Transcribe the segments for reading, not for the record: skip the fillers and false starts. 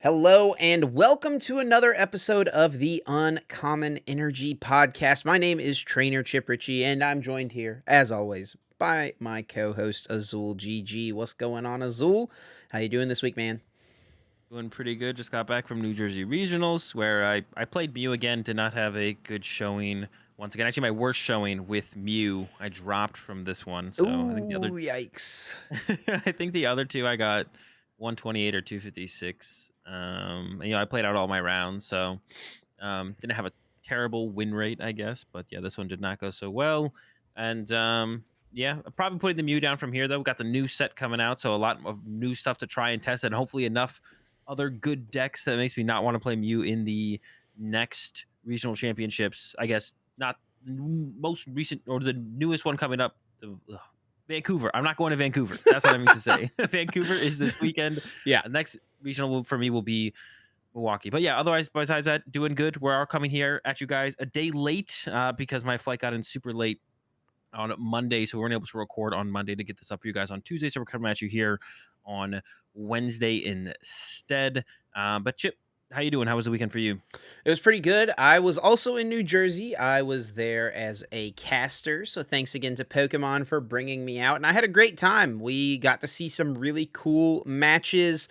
Hello and welcome to another episode of the Uncommon Energy Podcast. My name is Trainer Chip Ritchie and I'm joined here, as always, by my co-host Azul GG. What's going on, Azul? How you doing this week, man? Doing pretty good. Just got back from New Jersey Regionals where I played Mew again. Did not have a good showing once again. Actually, my worst showing with Mew. I dropped from this one. So I think the other Ooh, yikes. I think the other two I got 128 or 256. I played out all my rounds, so didn't have a terrible win rate, I guess. But yeah, this one did not go so well. And yeah, probably putting the Mew down from here though. We got the new set coming out, so a lot of new stuff to try and test, and hopefully enough other good decks that makes me not want to play Mew in the next regional championships. I guess not the most recent or the newest one coming up. Vancouver. I'm not going to Vancouver. That's what I mean to say. Vancouver is this weekend. Yeah. The next regional for me will be Milwaukee. But yeah, otherwise, besides that, doing good. We're coming here at you guys a day late because my flight got in super late on Monday, so we weren't able to record on Monday to get this up for you guys on Tuesday. So we're coming at you here on Wednesday instead. But Chip, how you doing? How was the weekend for you? It was pretty good. I was also in New Jersey. I was there as a caster, so thanks again to Pokemon for bringing me out, and I had a great time. We got to see some really cool matches.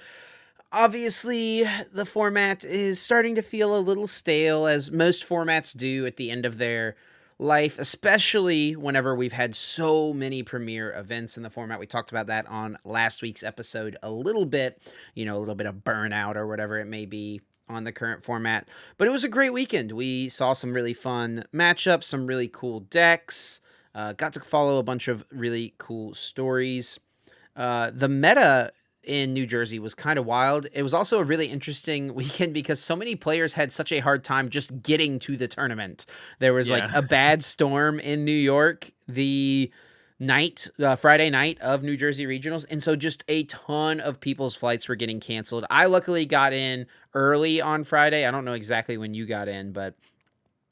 Obviously, the format is starting to feel a little stale, as most formats do at the end of their life, especially whenever we've had so many premier events in the format. We talked about that on last week's episode a little bit, a little bit of burnout or whatever it may be on the current format. But it was a great weekend. We saw some really fun matchups, some really cool decks, got to follow a bunch of really cool stories. The meta in New Jersey was kind of wild. It was also a really interesting weekend because so many players had such a hard time just getting to the tournament. There was like Yeah. a bad storm in New York the Friday night of New Jersey regionals, and so just a ton of people's flights were getting canceled. I luckily got in early on Friday. I don't know exactly when you got in, but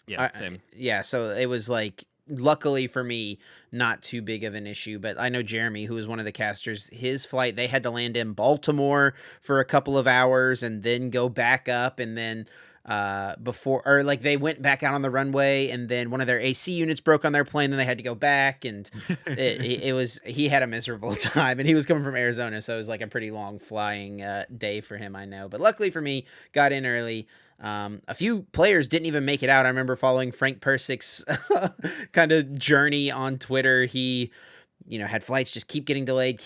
Yeah, same. yeah, so it was like, luckily for me, not too big of an issue. But I know Jeremy, who was one of the casters, his flight, they had to land in Baltimore for a couple of hours and then go back up, and then they went back out on the runway, and then one of their AC units broke on their plane, then they had to go back, and he had a miserable time, and he was coming from Arizona, so it was like a pretty long flying day for him, I know. But luckily for me, got in early. A few players didn't even make it out. I remember following Frank Persick's kind of journey on Twitter. He, had flights just keep getting delayed,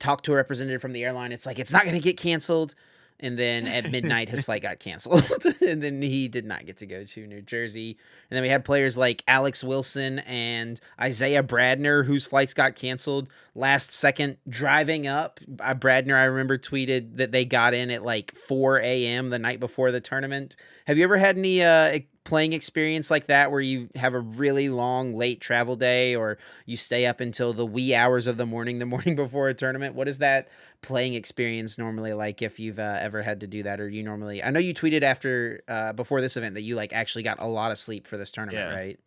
talked to a representative from the airline. It's like, it's not going to get canceled. And then at midnight, his flight got canceled. And then he did not get to go to New Jersey. And then we had players like Alex Wilson and Isaiah Bradner, whose flights got canceled last second driving up. Bradner, I remember, tweeted that they got in at like 4 a.m. the night before the tournament. Have you ever had any playing experience like that where you have a really long, late travel day, or you stay up until the wee hours of the morning before a tournament? What is that playing experience normally like, if you've ever had to do that? Or you normally, I know you tweeted after before this event that you like actually got a lot of sleep for this tournament, Yeah. right?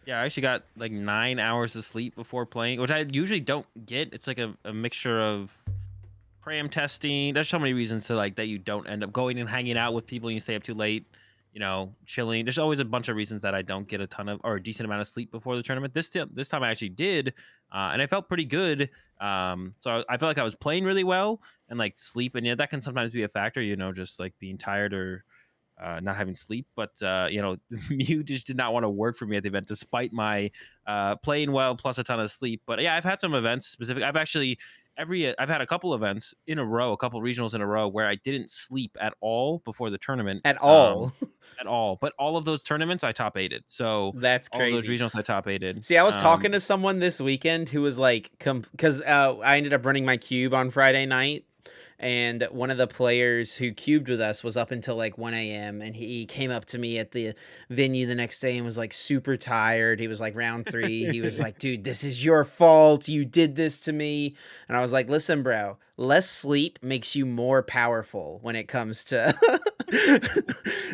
Yeah, I actually got like 9 hours of sleep before playing, which I usually don't get. It's like a mixture of cram testing. There's so many reasons to like that you don't end up going and hanging out with people and you stay up too late, chilling. There's always a bunch of reasons that I don't get a ton of or a decent amount of sleep before the tournament. This time I actually did, and I felt pretty good. So I felt like I was playing really well, and like sleep, and that can sometimes be a factor, just like being tired or not having sleep. But Mew just did not want to work for me at the event, despite my playing well plus a ton of sleep. But yeah, I've had some events specific. I've had a couple events in a row, a couple regionals in a row where I didn't sleep at all before the tournament. At all. At all. But all of those tournaments I top eighted. So That's all of those crazy. regionals I top eighted. See, I was talking to someone this weekend who was like, because I ended up running my cube on Friday night, and one of the players who cubed with us was up until like 1 a.m. and he came up to me at the venue the next day and was like super tired. He was like round 3. He was like, dude, this is your fault. You did this to me. And I was like, listen, bro, less sleep makes you more powerful when it comes to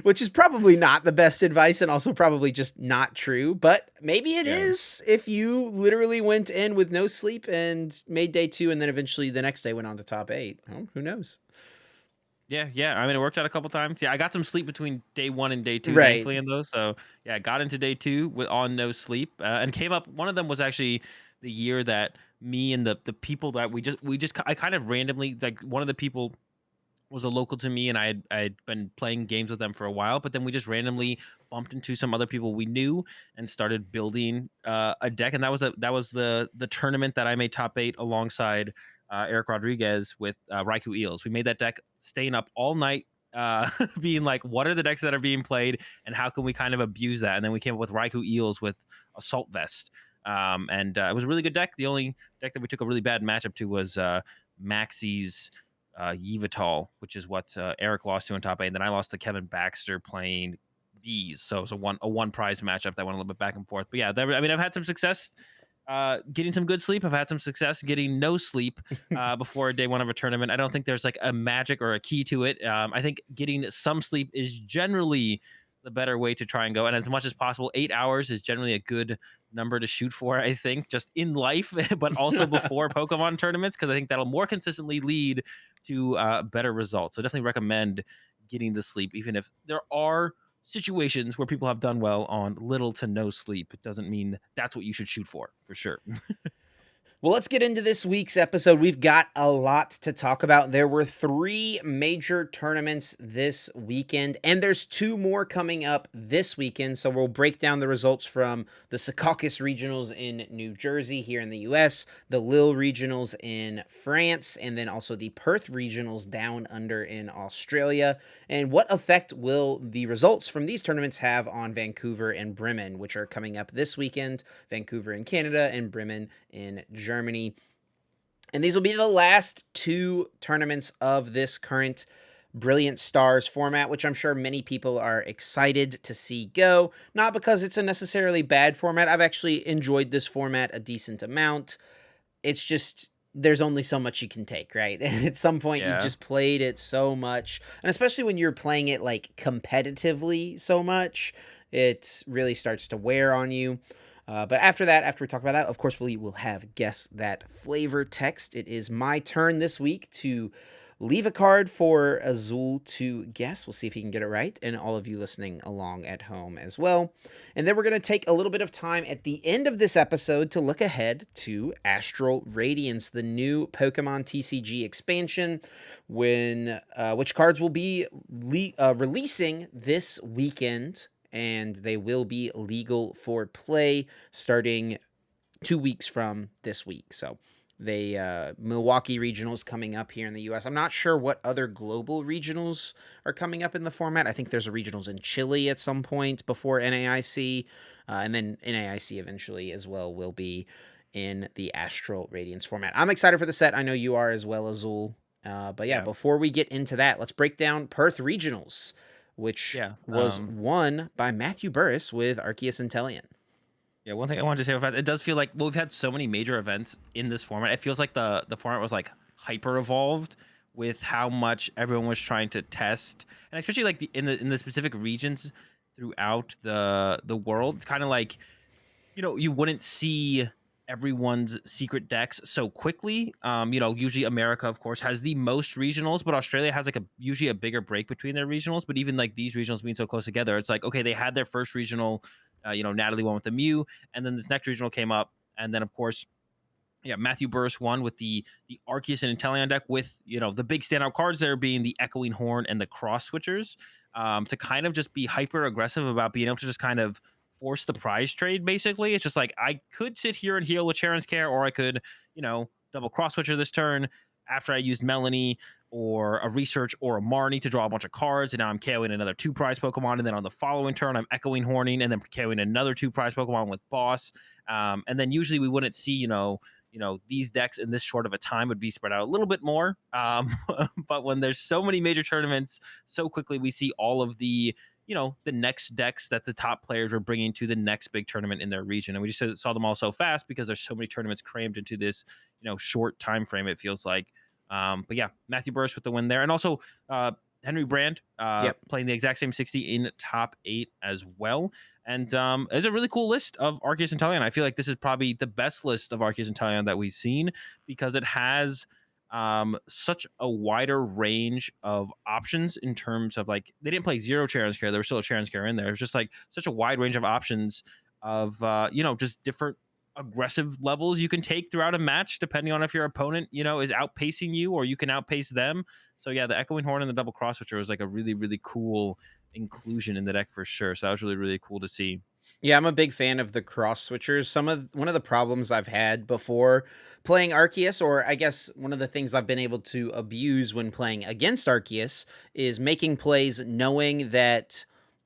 which is probably not the best advice, and also probably just not true, but maybe it Yeah. is if you literally went in with no sleep and made day 2 and then eventually the next day went on to top 8. Oh, who knows? Yeah. I mean, it worked out a couple times. Yeah, I got some sleep between day 1 and day 2, Right. thankfully, in those. So, yeah, I got into day 2 with on no sleep, and came up. One of them was actually the year that me and the people that I kind of randomly, like, one of the people was a local to me, and I had been playing games with them for a while, but then we just randomly bumped into some other people we knew and started building a deck, and that was the tournament that I made top 8 alongside Eric Rodriguez with Raikou Eels. We made that deck, staying up all night, being like, what are the decks that are being played, and how can we kind of abuse that? And then we came up with Raikou Eels with Assault Vest, and it was a really good deck. The only deck that we took a really bad matchup to was Maxie's Yveltal, which is what Eric lost to in top 8, and then I lost to Kevin Baxter playing bees. So it was a one prize matchup that went a little bit back and forth. But yeah, I mean, I've had some success getting some good sleep. I've had some success getting no sleep before day 1 of a tournament. I don't think there's like a magic or a key to it. I think getting some sleep is generally the better way to try and go. And as much as possible, 8 hours is generally a good number to shoot for, I think, just in life, but also before Pokemon tournaments, because I think that'll more consistently lead to better results. So definitely recommend getting the sleep, even if there are situations where people have done well on little to no sleep. It doesn't mean that's what you should shoot for sure. Well, let's get into this week's episode. We've got a lot to talk about. There were 3 major tournaments this weekend, and there's 2 more coming up this weekend. So we'll break down the results from the Caucus regionals in New Jersey here in the US, the Lille regionals in France, and then also the Perth regionals down under in Australia. And what effect will the results from these tournaments have on Vancouver and Bremen, which are coming up this weekend? Vancouver in Canada and Bremen in Germany. And these will be the last 2 tournaments of this current Brilliant Stars format, which I'm sure many people are excited to see go. Not because it's a necessarily bad format. I've actually enjoyed this format a decent amount. It's just there's only so much you can take, right? At some point you've Yeah. just played it so much, and especially when you're playing it like competitively so much, it really starts to wear on you. But after that, after we talk about that, of course, we will have Guess That Flavor text. It is my turn this week to leave a card for Azul to guess. We'll see if he can get it right, and all of you listening along at home as well. And then we're going to take a little bit of time at the end of this episode to look ahead to Astral Radiance, the new Pokemon TCG expansion, which cards will be releasing this weekend, and they will be legal for play starting 2 weeks from this week. So they Milwaukee regionals coming up here in the US. I'm not sure what other global regionals are coming up in the format. I think there's a regionals in Chile at some point before NAIC, and then NAIC eventually as well will be in the Astral Radiance format. I'm excited for the set. I know you are as well, Azul. But yeah, Yeah. before we get into that, let's break down Perth regionals, which Yeah. was won by Matthew Burris with Arceus and Teleon. Yeah, one thing I wanted to say real fast, it does feel like, well, we've had so many major events in this format. It feels like the format was like hyper evolved with how much everyone was trying to test, and especially like in the specific regions throughout the world. It's kind of like, you wouldn't see everyone's secret decks so quickly. Usually America, of course, has the most regionals, but Australia has like usually a bigger break between their regionals. But even like these regionals being so close together, it's like, okay, they had their first regional. Natalie won with the Mew, and then this next regional came up, and then of course, yeah, Matthew Burris won with the Arceus and Inteleon deck, with the big standout cards there being the Echoing Horn and the Cross Switchers, to kind of just be hyper aggressive about being able to just kind of force the prize trade. Basically, it's just like, I could sit here and heal with Charon's Care, or I could double Cross Switcher this turn after I used Melanie or a Research or a Marnie to draw a bunch of cards, and now I'm KOing another 2 prize Pokemon, and then on the following turn I'm Echoing Horning and then KOing another 2 prize Pokemon with Boss. And then usually we wouldn't see these decks in this short of a time, would be spread out a little bit more. But when there's so many major tournaments so quickly, we see all of the next decks that the top players were bringing to the next big tournament in their region, and we just saw them all so fast because there's so many tournaments crammed into this short time frame, it feels like. But yeah, Matthew Burris with the win there, and also Henry Brand Yep. playing the exact same 60 in top 8 as well. And there's a really cool list of Arceus and Teleon. I feel like this is probably the best list of Arceus and Teleon that we've seen, because it has such a wider range of options in terms of like they didn't play zero Charon's Care. There was still a Charon's Care in there. It was just like such a wide range of options of just different aggressive levels you can take throughout a match depending on if your opponent is outpacing you or you can outpace them. So yeah, the Echoing Horn and the double cross switcher was like a really really cool inclusion in the deck for sure. So that was really really cool to see. Yeah, I'm a big fan of the cross switchers. One of the problems I've had before playing Arceus, or I guess one of the things I've been able to abuse when playing against Arceus, is making plays knowing that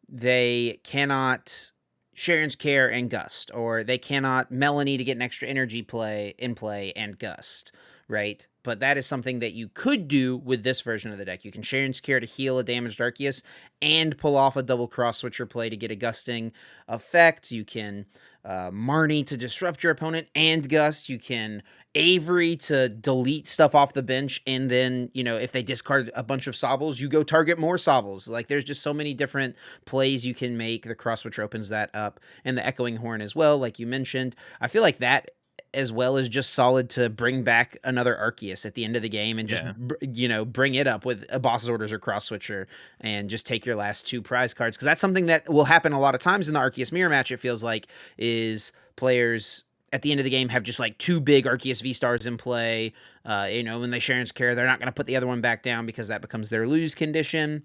they cannot Sharon's Care and Gust, or they cannot Melanie to get an extra energy play and Gust, right? But that is something that you could do with this version of the deck. You can Sharon's Care to heal a damaged Arceus and pull off a double cross switcher play to get a gusting effect. You can Marnie to disrupt your opponent and gust. You can Avery to delete stuff off the bench, and then if they discard a bunch of Sobbles, you go target more Sobbles. Like there's just so many different plays you can make. The cross switch opens that up, and the Echoing Horn as well, like you mentioned. I feel like that as well is just solid to bring back another Arceus at the end of the game and just Yeah. bring it up with a boss's orders or cross switcher and just take your last two prize cards, because that's something that will happen a lot of times in the Arceus mirror match. It feels like is players at the end of the game have just like two big Arceus V stars in play. When they Sharon's Care, they're not going to put the other one back down because that becomes their lose condition.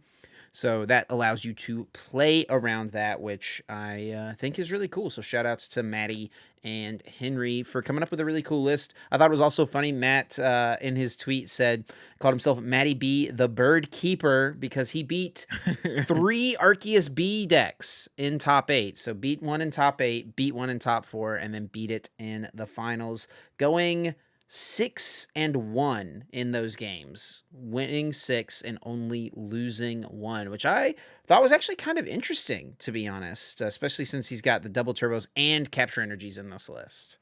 So that allows you to play around that, which I think is really cool. So shout outs to Maddie and Henry for coming up with a really cool list. I thought it was also funny. Matt in his tweet called himself Matty B the Bird Keeper because he beat 3 Arceus B decks in top 8. So beat one in top 8, beat one in top 4, and then beat it in the finals, going 6-1 in those games, winning 6 and only losing 1, which I thought was actually kind of interesting, to be honest, especially since he's got the double turbos and capture energies in this list.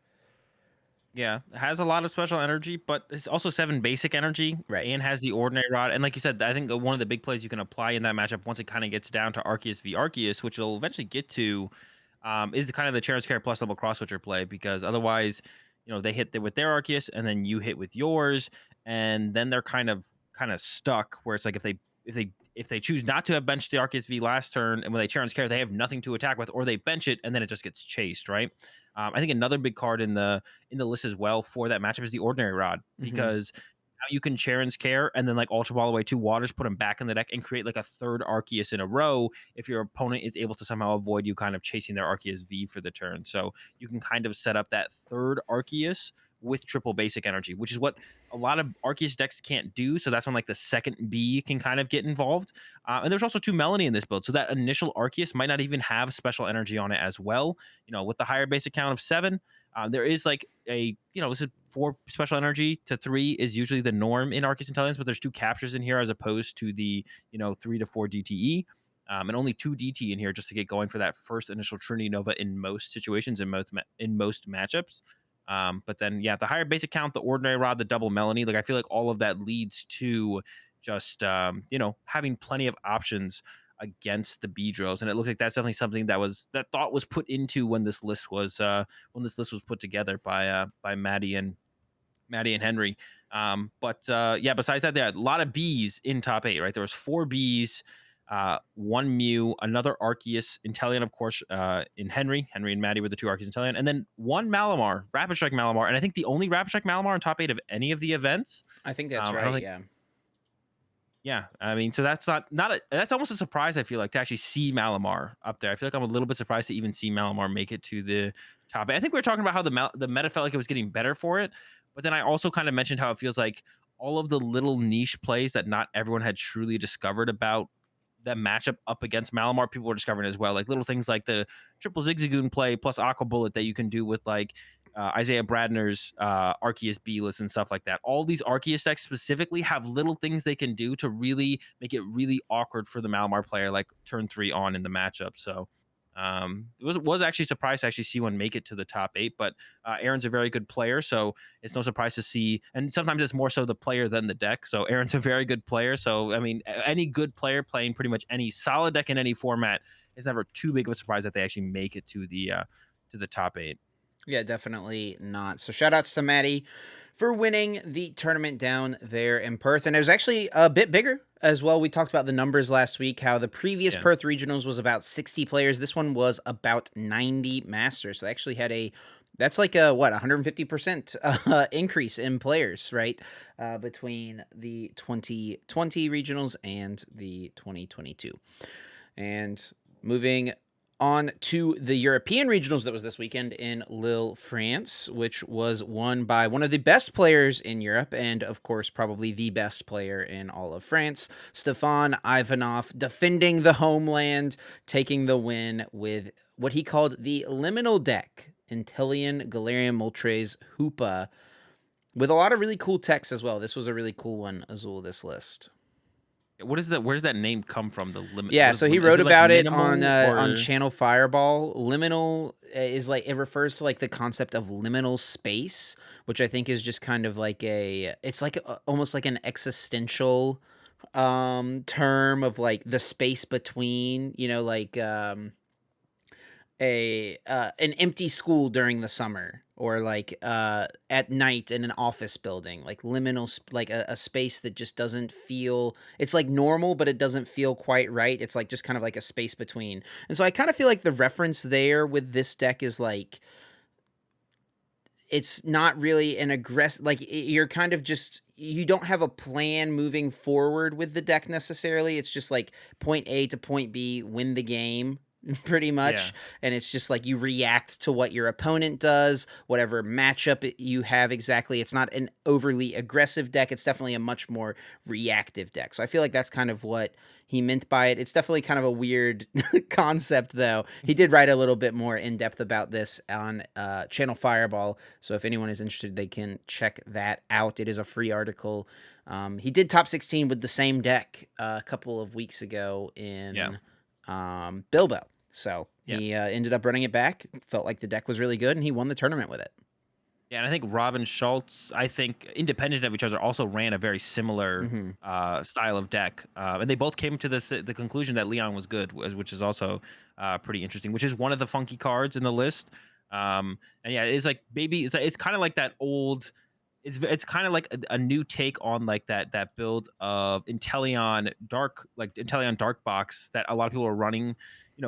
Yeah, it has a lot of special energy, but it's also 7 basic energy Right. and has the Ordinary Rod. And like you said, I think one of the big plays you can apply in that matchup once it kind of gets down to Arceus v Arceus, which it'll eventually get to, is kind of the Chair's Care plus double cross switcher play because otherwise, they hit with their Arceus and then you hit with yours, and then they're kind of stuck where it's like if they choose not to have benched the Arceus V last turn, and when they Charon's Care, they have nothing to attack with, or they bench it, and then it just gets chased, right? I think another big card in the list as well for that matchup is the Ordinary Rod, Mm-hmm. because now you can Charon's Care and then like Ultra Ball away 2 waters, put them back in the deck, and create like a third Arceus in a row if your opponent is able to somehow avoid you kind of chasing their Arceus V for the turn. So you can kind of set up that third Arceus with triple basic energy, which is what a lot of Arceus decks can't do. So that's when like the second B can kind of get involved. And there's also 2 Melanie in this build. So that initial Arceus might not even have special energy on it as well. With the higher basic count of 7, there is like this is 4 special energy to 3 is usually the norm in Arceus Intelligence, but there's 2 captures in here as opposed to the 3 to 4 DTE. And only 2 DT in here just to get going for that first initial Trinity Nova in most situations, in most matchups. But then, yeah, the higher basic count, the Ordinary Rod, the double Melanie, like I feel like all of that leads to just having plenty of options against the B drills, and it looks like that's definitely something that thought was put into when this list was put together by Maddie and Henry. But besides that, there are a lot of Bs in top 8, right? There was 4 Bs, 1 Mew, another Arceus, Inteleon, of course, in Henry. Henry and Maddie were the 2 Arceus Inteleon, and then 1 Malamar, Rapid Strike Malamar, and I think the only Rapid Strike Malamar in top 8 of any of the events. I think that's I don't right. think, Yeah. yeah, I mean, so that's that's almost a surprise. I feel like to actually see Malamar up there. I feel like I'm a little bit surprised to even see Malamar make it to the top 8. I think we were talking about how the meta felt like it was getting better for it, but then I also kind of mentioned how it feels like all of the little niche plays that not everyone had truly discovered about that matchup up against Malamar, people were discovering as well. Like little things like the triple Zigzagoon play plus Aqua Bullet that you can do with like Isaiah Bradner's Arceus B list and stuff like that. All these Arceus decks specifically have little things they can do to really make it really awkward for the Malamar player, like turn 3 on in the matchup. So it was actually surprised to actually see one make it to the top 8, but Aaron's a very good player, so it's no surprise to see, and sometimes it's more so the player than the deck. So Aaron's a very good player, so I mean, any good player playing pretty much any solid deck in any format is never too big of a surprise that they actually make it to the top 8. Yeah, definitely not. So shout outs to Maddie for winning the tournament down there in Perth. And it was actually a bit bigger as well. We talked about the numbers last week, how the previous Yeah. Perth regionals was about 60 players. This one was about 90 masters. So they actually had that's like a, what, 150% increase in players, right? Between the 2020 regionals and the 2022. And moving on to the European regionals that was this weekend in Lille, France, which was won by one of the best players in Europe and, of course, probably the best player in all of France, Stefan Ivanov, defending the homeland, taking the win with what he called the Liminal deck, Inteleon, Galarian Moltres, Hoopa, with a lot of really cool text as well. This was a really cool one, Azul, this list. What is that? Where does that name come from? The limit. Yeah, What is so he limit? Is wrote it like about it minimal on or Channel Fireball. Liminal is like, it refers to like the concept of liminal space, which I think is just kind of like it's like almost like an existential term of like the space between, like an empty school during the summer, or like at night in an office building, like like a space that just doesn't feel, it's like normal but it doesn't feel quite right. It's like just kind of like a space between. And so I kind of feel like the reference there with this deck is like, it's not really an aggressive, like you're kind of just, you don't have a plan moving forward with the deck necessarily. It's just like point A to point B, win the game, pretty yeah? much. And it's just like you react to what your opponent does, whatever matchup you have exactly. It's not an overly aggressive deck. It's definitely a much more reactive deck. So I feel like that's kind of what he meant by it. It's definitely kind of a weird concept, though. He did write a little bit more in depth about this on Channel Fireball. So if anyone is interested, they can check that out. It is a free article. He did top 16 with the same deck a couple of weeks ago Yeah. in Bilbo. So Yeah. he ended up running it back. Felt like the deck was really good, and he won the tournament with it. Yeah, and I think Robin Schultz, I think independent of each other, also ran a very similar Mm-hmm. style of deck, and they both came to the conclusion that Leon was good, which is also pretty interesting. Which is one of the funky cards in the list. And yeah, it's like maybe it's kind of like that old. It's kind of like a new take on like that build of Inteleon Dark Box that a lot of people were running,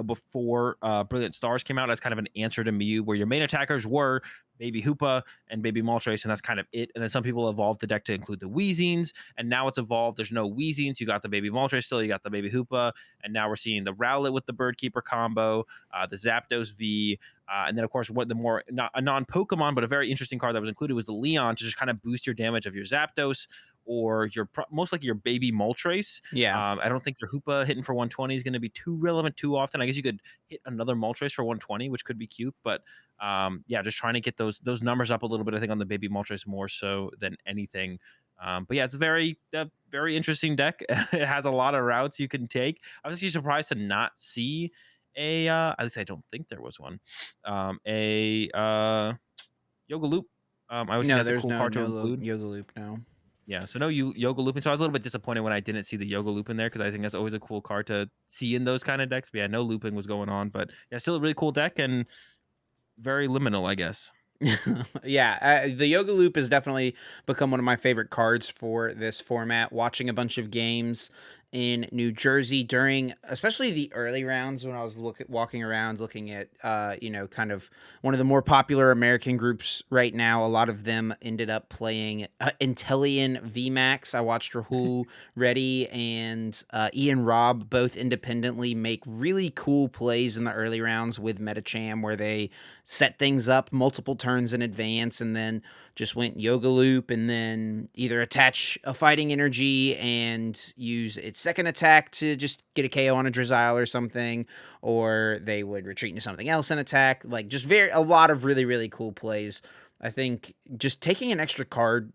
before Brilliant Stars came out, as kind of an answer to Mew, where your main attackers were Baby Hoopa and Baby Moltres, and that's kind of it. And then some people evolved the deck to include the Weezings, and now it's evolved. There's no Weezings. You got the Baby Moltres still, you got the Baby Hoopa, and now we're seeing the Rowlet with the Birdkeeper combo, the Zapdos V, and then of course what the more not a non-Pokemon but a very interesting card that was included was the Leon, to just kind of boost your damage of your Zapdos or most likely your Baby Moltres. Yeah. I don't think your Hoopa hitting for 120 is going to be too relevant too often. I guess you could hit another Moltres for 120, which could be cute, but yeah, just trying to get those numbers up a little bit. I think on the Baby Moltres more so than anything. But yeah, it's a very interesting deck. It has a lot of routes you can take. I was actually surprised to not see at least I don't think there was one. A Yoga Loop. I always think No, that's a there's cool card to no include. Yoga Loop now. Yeah, so no Yoga Loop. And so I was a little bit disappointed when I didn't see the Yoga Loop in there, because I think that's always a cool card to see in those kind of decks. But yeah, no looping was going on. But yeah, still a really cool deck and very liminal, I guess. Yeah, the Yoga Loop has definitely become one of my favorite cards for this format. Watching a bunch of games in New Jersey during, especially the early rounds, when I was walking around looking at, kind of one of the more popular American groups right now. A lot of them ended up playing Inteleon VMAX. I watched Rahul Reddy and Ian Robb both independently make really cool plays in the early rounds with Metacham, where they set things up multiple turns in advance and then just went Yoga Loop, and then either attach a fighting energy and use its second attack to just get a KO on a Drizzile or something, or they would retreat into something else and attack. Like, just a lot of really, really cool plays. I think just taking an extra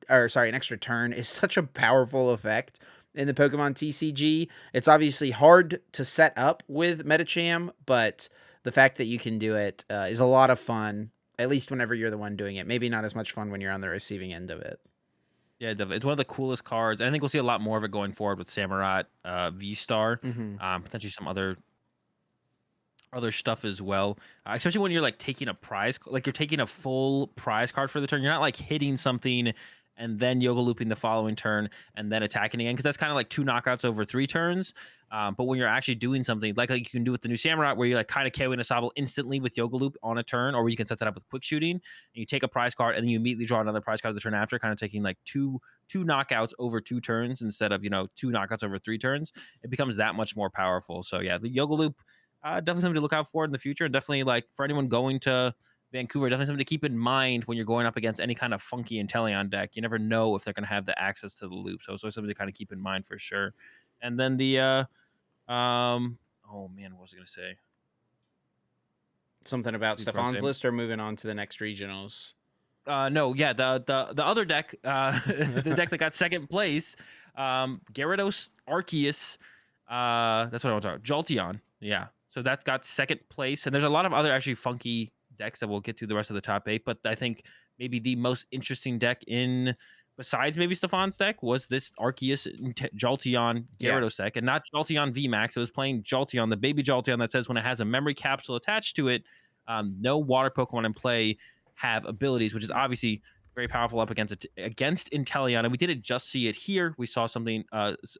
an extra turn is such a powerful effect in the Pokemon TCG. It's obviously hard to set up with Metacham, but the fact that you can do it is a lot of fun, at least whenever you're the one doing it. Maybe not as much fun when you're on the receiving end of it. Yeah, it's one of the coolest cards. And I think we'll see a lot more of it going forward with Samurai V Star, Mm-hmm. potentially some other stuff as well. Especially when you're like taking a prize, like you're taking a full prize card for the turn. You're not like hitting something and then yoga looping the following turn, and then attacking again. Because that's kind of like 2 knockouts over 3 turns. But when you're actually doing something like you can do with the new Samurai, where you're like kind of KOing a Sobble instantly with yoga loop on a turn, or you can set that up with quick shooting, and you take a prize card, and then you immediately draw another prize card the turn after, kind of taking like two knockouts over 2 turns instead of 2 knockouts over 3 turns. It becomes that much more powerful. So yeah, the yoga loop, definitely something to look out for in the future, and definitely like for anyone going to Vancouver, definitely something to keep in mind when you're going up against any kind of funky Inteleon deck. You never know if they're going to have the access to the loop, so it's always something to kind of keep in mind for sure. And then the oh man, what was I going to say? Something about Please, bro, Stefan's say- list, or moving on to the next regionals? No, yeah, the other deck, the deck that got second place, Gyarados, Arceus, that's what I want to talk about. Jolteon, yeah. So that got second place, and there's a lot of other actually funky decks that we'll get to the rest of the top 8. But I think maybe the most interesting deck besides maybe Stefan's deck, was this Arceus Jolteon Yeah. Gyarados deck, and not Jolteon VMAX. It was playing Jolteon, the baby Jolteon that says when it has a memory capsule attached to it, no water Pokemon in play have abilities, which is obviously very powerful up against Inteleon. And we didn't just see it here. We saw something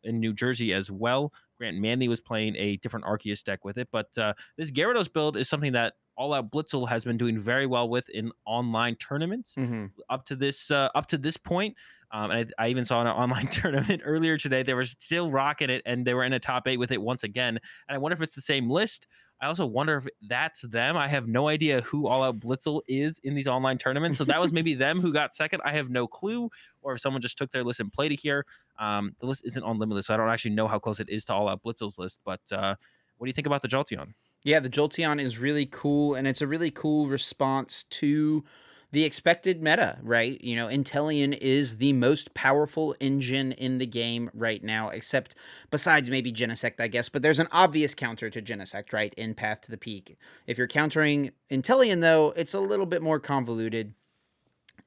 in New Jersey as well. Grant Manley was playing a different Arceus deck with it. But this Gyarados build is something that All Out Blitzel has been doing very well with in online tournaments Mm-hmm. up to this point. And I even saw in an online tournament earlier today, they were still rocking it, and they were in a top 8 with it once again. And I wonder if it's the same list. I also wonder if that's them. I have no idea who All Out Blitzel is in these online tournaments. So that was maybe them who got second. I have no clue. Or if someone just took their list and played it here. The list isn't on Limitless, so I don't actually know how close it is to All Out Blitzel's list. But what do you think about the Jolteon? Yeah, the Jolteon is really cool, and it's a really cool response to the expected meta, right? Inteleon is the most powerful engine in the game right now, except besides maybe Genesect, I guess. But there's an obvious counter to Genesect, right, in Path to the Peak. If you're countering Inteleon, though, it's a little bit more convoluted.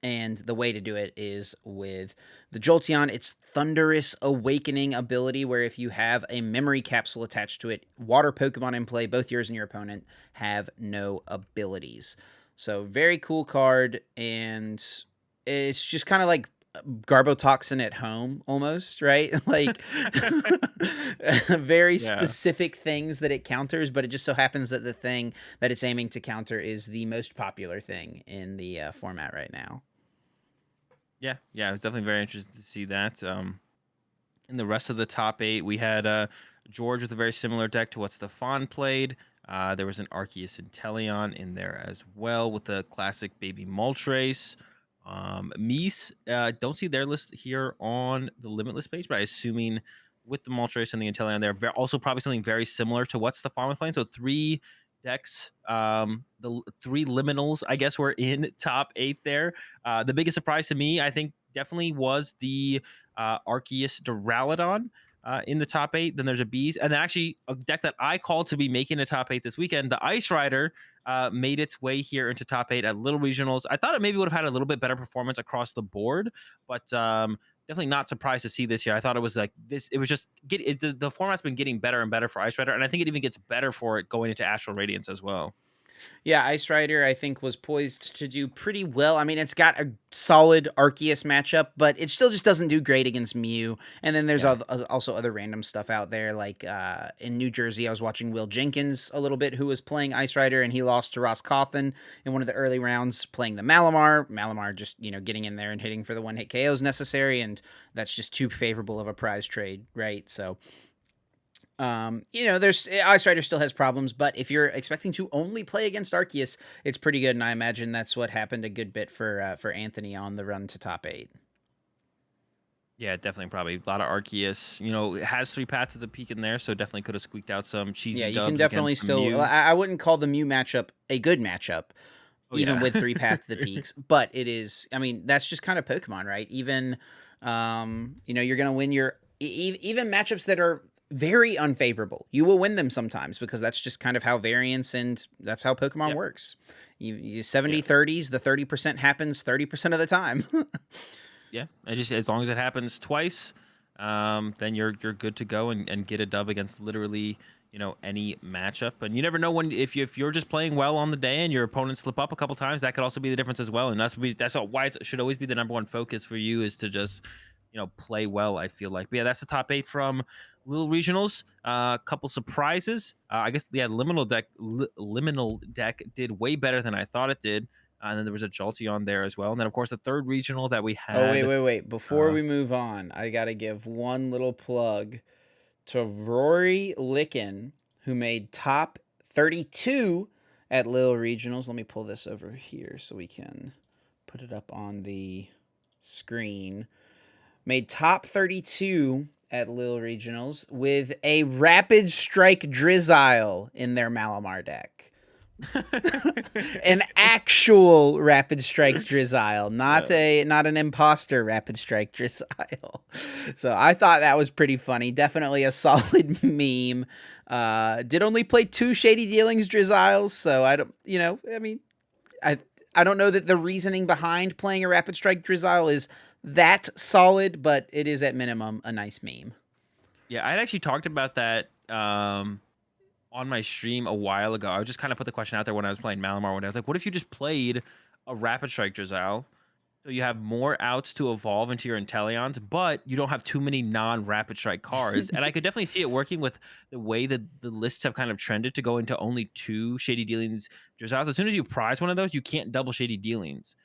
And the way to do it is with the Jolteon, its Thunderous Awakening ability, where if you have a memory capsule attached to it, water Pokemon in play, both yours and your opponent, have no abilities. So, very cool card, and it's just kind of like Garbotoxin at home, almost, right? Like, very Yeah. specific things that it counters, but it just so happens that the thing that it's aiming to counter is the most popular thing in the format right now. Yeah, I was definitely very interested to see that. In the rest of the top 8, we had George with a very similar deck to what Stefan played. There was an Arceus Inteleon in there as well with the classic baby Moltres. Mies, don't see their list here on the Limitless page, but I'm assuming with the Moltres and the Inteleon, they're also probably something very similar to what Stefan was playing. So 3 decks, the 3 liminals, I guess, were in top 8 there. The biggest surprise to me, I think, definitely was the Arceus Duraludon in the top 8. Then there's a Bees, and then actually a deck that I called to be making a top 8 this weekend, the Ice Rider, made its way here into top 8 at Little Regionals. I thought it maybe would have had a little bit better performance across the board, but definitely not surprised to see this here. I thought it was like this. It was just the format's been getting better and better for Ice Rider, and I think it even gets better for it going into Astral Radiance as well. Yeah, Ice Rider, I think, was poised to do pretty well. I mean, it's got a solid Arceus matchup, but it still just doesn't do great against Mew. And then there's also other random stuff out there. Like in New Jersey, I was watching Will Jenkins a little bit, who was playing Ice Rider, and he lost to Ross Coffin in one of the early rounds playing the Malamar. Malamar just, getting in there and hitting for the one-hit KOs necessary, and that's just too favorable of a prize trade, right? So... there's Ice Rider still has problems, but if you're expecting to only play against Arceus, it's pretty good, and I imagine that's what happened a good bit for Anthony on the run to top 8. Yeah, definitely, probably a lot of Arceus. It has 3 paths to the peak in there, so definitely could have squeaked out some cheesy. Yeah, you dubs can definitely against the still. Mews. I wouldn't call the Mew matchup a good matchup, Oh even yeah, with 3 paths to the peaks, but it is. I mean, that's just kind of Pokemon, right? Even, you're gonna win your even matchups that are very unfavorable. You will win them sometimes because that's just kind of how variance and that's how Pokemon Yep. works. You 70-30s, the 30% happens 30% of the time. yeah. I just as long as it happens twice, then you're good to go and get a dub against literally any matchup. And you never know when if you're just playing well on the day and your opponents slip up a couple times, that could also be the difference as well. And why it should always be the number one focus for you is to just play well. I feel like, but yeah, that's the top 8 from Little Regionals. A couple surprises. I guess Liminal deck did way better than I thought it did. And then there was a Jolteon there as well. And then of course the third regional that we Oh, wait, had. wait, wait. Before we move on, I got to give one little plug to Rory Licken, who made top 32 at Lil Regionals. Let me pull this over here so we can put it up on the screen. Made top 32 at Lil Regionals with a Rapid Strike Drizzile in their Malamar deck. An actual Rapid Strike Drizzile, not an imposter Rapid Strike Drizzile. So I thought that was pretty funny. Definitely a solid meme. Did only play 2 Shady Dealings Drizziles, so I don't, I don't know that the reasoning behind playing a Rapid Strike Drizzile is that solid, but it is at minimum a nice meme. Yeah, I'd actually talked about that on my stream a while ago. I just kind of put the question out there when I was playing Malamar one day. I was like, what if you just played a Rapid Strike Drizzile? So you have more outs to evolve into your Inteleons, but you don't have too many non-Rapid Strike cards. And I could definitely see it working with the way that the lists have kind of trended to go into only 2 Shady Dealings Drizziles. As soon as you prize one of those, you can't double Shady Dealings.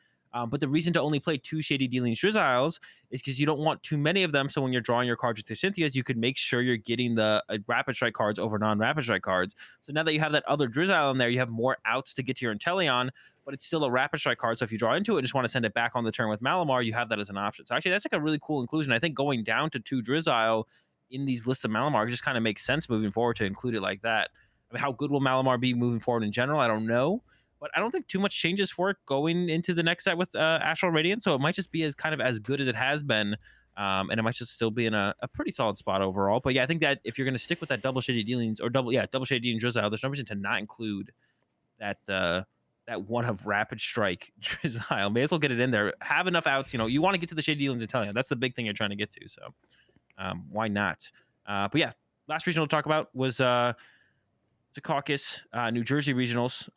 But the reason to only play 2 Shady Dealings Drizziles is because you don't want too many of them. So when you're drawing your cards with your Cynthias, you could make sure you're getting the Rapid Strike cards over non-Rapid Strike cards. So now that you have that other Drizzile in there, you have more outs to get to your Inteleon, but it's still a Rapid Strike card. So if you draw into it and just want to send it back on the turn with Malamar, you have that as an option. So actually, that's like a really cool inclusion. I think going down to 2 Drizzile in these lists of Malamar just kind of makes sense moving forward to include it like that. I mean, how good will Malamar be moving forward in general? I don't know. But I don't think too much changes for it going into the next set with Astral Radiance. So it might just be as good as it has been. And it might just still be in a pretty solid spot overall. But yeah, I think that if you're going to stick with that double Shady Dealings or double Shady Dealings Drizzile, there's no reason to not include that one of Rapid Strike Drizzile. May as well get it in there. Have enough outs. You want to get to the Shady Dealings and Inteleon. That's the big thing you're trying to get to. So why not? But yeah, last regional to talk about was to Caucus, New Jersey regionals,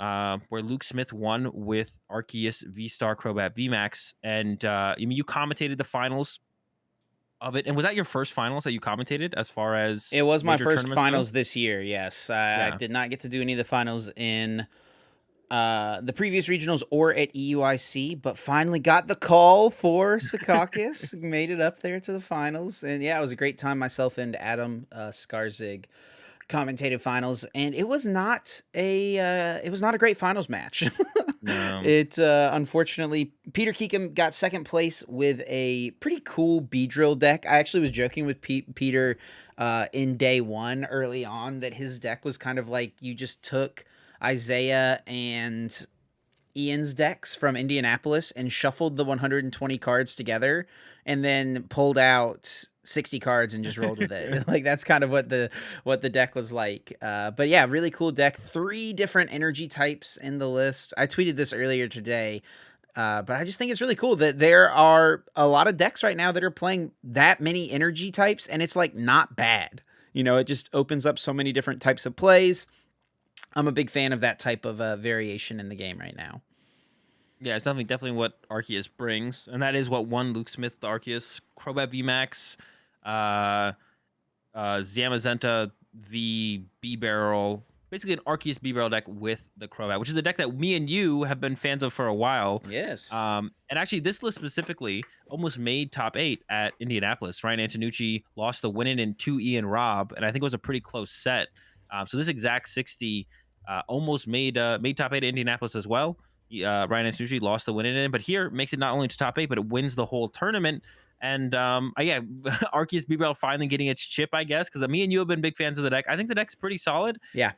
where Luke Smith won with Arceus V-Star Crobat VMAX. And you commentated the finals of it. And was that your first finals that you commentated as far as it was my first finals go? This year, yes. I did not get to do any of the finals in the previous regionals or at EUIC, but finally got the call for Secaucus. Made it up there to the finals. And yeah, it was a great time. Myself and Adam Skarzig commentated finals, and it was not a great finals match. No. It unfortunately, Peter Keekum got second place with a pretty cool Beedrill deck. I actually was joking with Peter in day one early on that his deck was kind of like you just took Isaiah and Ian's decks from Indianapolis and shuffled the 120 cards together and then pulled out 60 cards and just rolled with it. Like that's kind of what the deck was like. But yeah, really cool deck. 3 different energy types in the list. I tweeted this earlier today. But I just think it's really cool that there are a lot of decks right now that are playing that many energy types, and it's like not bad. It just opens up so many different types of plays. I'm a big fan of that type of variation in the game right now. Yeah, it's definitely what Arceus brings, and that is what won Luke Smith the Arceus Crobat VMAX, Zamazenta V B-Barrel, basically an Arceus B-Barrel deck with the Crobat, which is a deck that me and you have been fans of for a while. Yes. And actually, this list specifically almost made top 8 at Indianapolis. Ryan Antonucci lost the win in 2 Ian Robb, and I think it was a pretty close set. So this exact 60 almost made top 8 at Indianapolis as well. Ryan Antonucci lost the win in, but here makes it not only to top 8, but it wins the whole tournament. And yeah, Arceus B-Barrel finally getting its chip, I guess, because me and you have been big fans of the deck. I think the deck's pretty solid. Yeah.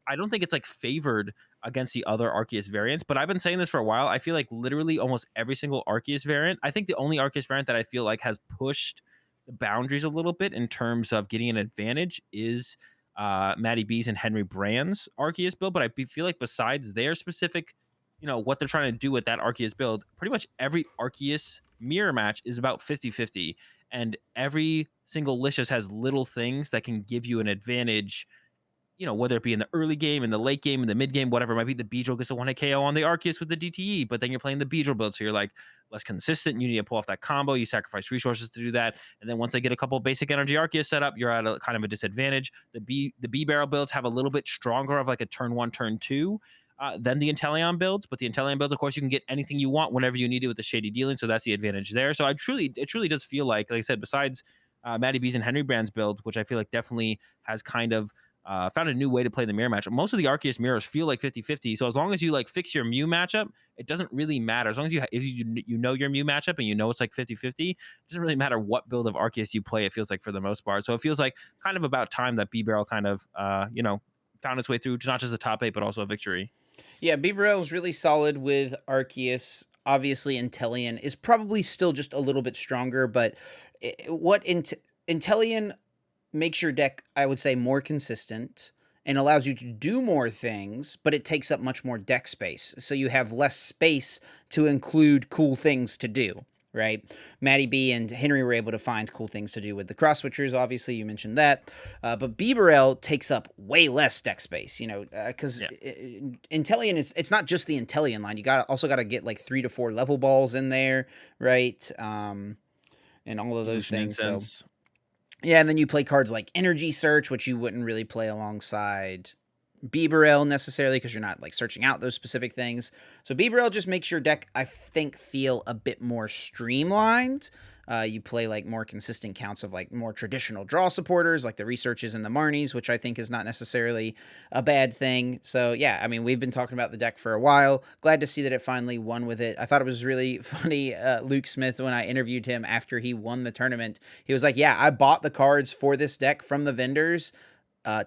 I don't think it's like favored against the other Arceus variants, but I've been saying this for a while. I feel like literally almost every single Arceus variant, I think the only Arceus variant that I feel like has pushed the boundaries a little bit in terms of getting an advantage is Maddie B's and Henry Brand's Arceus build. But I feel like besides their specific, what they're trying to do with that Arceus build, pretty much every Arceus mirror match is about 50-50, and every single list just has little things that can give you an advantage whether it be in the early game, in the late game, in the mid game, whatever it might be, the Beedrill gets a 1-hit KO on the Arceus with the DTE, but then you're playing the Beedrill build, so you're like less consistent. You need to pull off that combo. You sacrifice resources to do that, and then once they get a couple basic energy Arceus set up, you're at a kind of a disadvantage. The B barrel builds have a little bit stronger of like a turn one, turn two. Than the Inteleon builds, but the Inteleon builds, of course, you can get anything you want whenever you need it with the shady dealing, so that's the advantage there. So it truly does feel like I said, besides Matty B's and Henry Brand's build, which I feel like definitely has kind of found a new way to play the mirror match. Most of the Arceus mirrors feel like 50-50. So as long as you like fix your Mew matchup, it doesn't really matter. As long as if you know your Mew matchup and you know it's like 50-50, it doesn't really matter what build of Arceus you play, it feels like for the most part. So it feels like kind of about time that B Barrel kind of found its way through to not just the top 8, but also a victory. Yeah, Bibarel is really solid with Arceus. Obviously, Inteleon is probably still just a little bit stronger, but Inteleon makes your deck, I would say, more consistent and allows you to do more things, but it takes up much more deck space. So you have less space to include cool things to do, right? Matty B and Henry were able to find cool things to do with the cross switchers. Obviously, you mentioned that, but Bibarel takes up way less deck space. Because Yeah, Inteleon it's not just the Inteleon line. You also got to get like 3 to 4 level balls in there, right? And all of those Illusion things. So Incense. yeah, and then you play cards like Energy Search, which you wouldn't really play alongside Bibarel necessarily because you're not like searching out those specific things. So Bibarel just makes your deck, I think, feel a bit more streamlined. You play like more consistent counts of like more traditional draw supporters, like the Researches and the Marnies, which I think is not necessarily a bad thing. So yeah, I mean, we've been talking about the deck for a while. Glad to see that it finally won with it. I thought it was really funny, Luke Smith, when I interviewed him after he won the tournament. He was like, "Yeah, I bought the cards for this deck from the vendors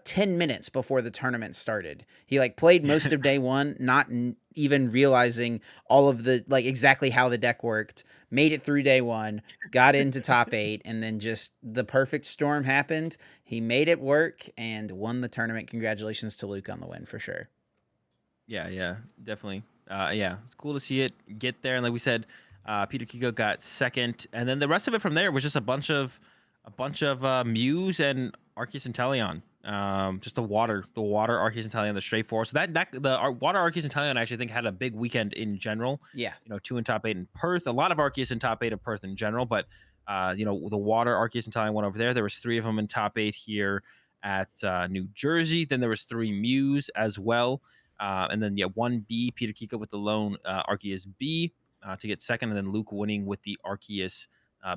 10 minutes before the tournament started. He like played most of day one, not even realizing all of the like exactly how the deck worked, made it through day one, got into top 8, and then just the perfect storm happened. He made it work and won the tournament. Congratulations to Luke on the win for sure. Yeah, definitely. Yeah, it's cool to see it get there. And like we said, Peter Kiko got second, and then the rest of it from there was just a bunch of Mews and Arceus and Teleon. Just the water Arceus and Teleon, the straightforward. So water Arceus and Teleon I actually think had a big weekend in general. Yeah. 2 in top 8 in Perth. A lot of Arceus in top 8 of Perth in general, but the water Arceus and Teleon went over there. There was 3 of them in top 8 here at New Jersey. Then there was 3 Mews as well. And then 1B, Peter Kiko with the lone Arceus B to get second, and then Luke winning with the Arceus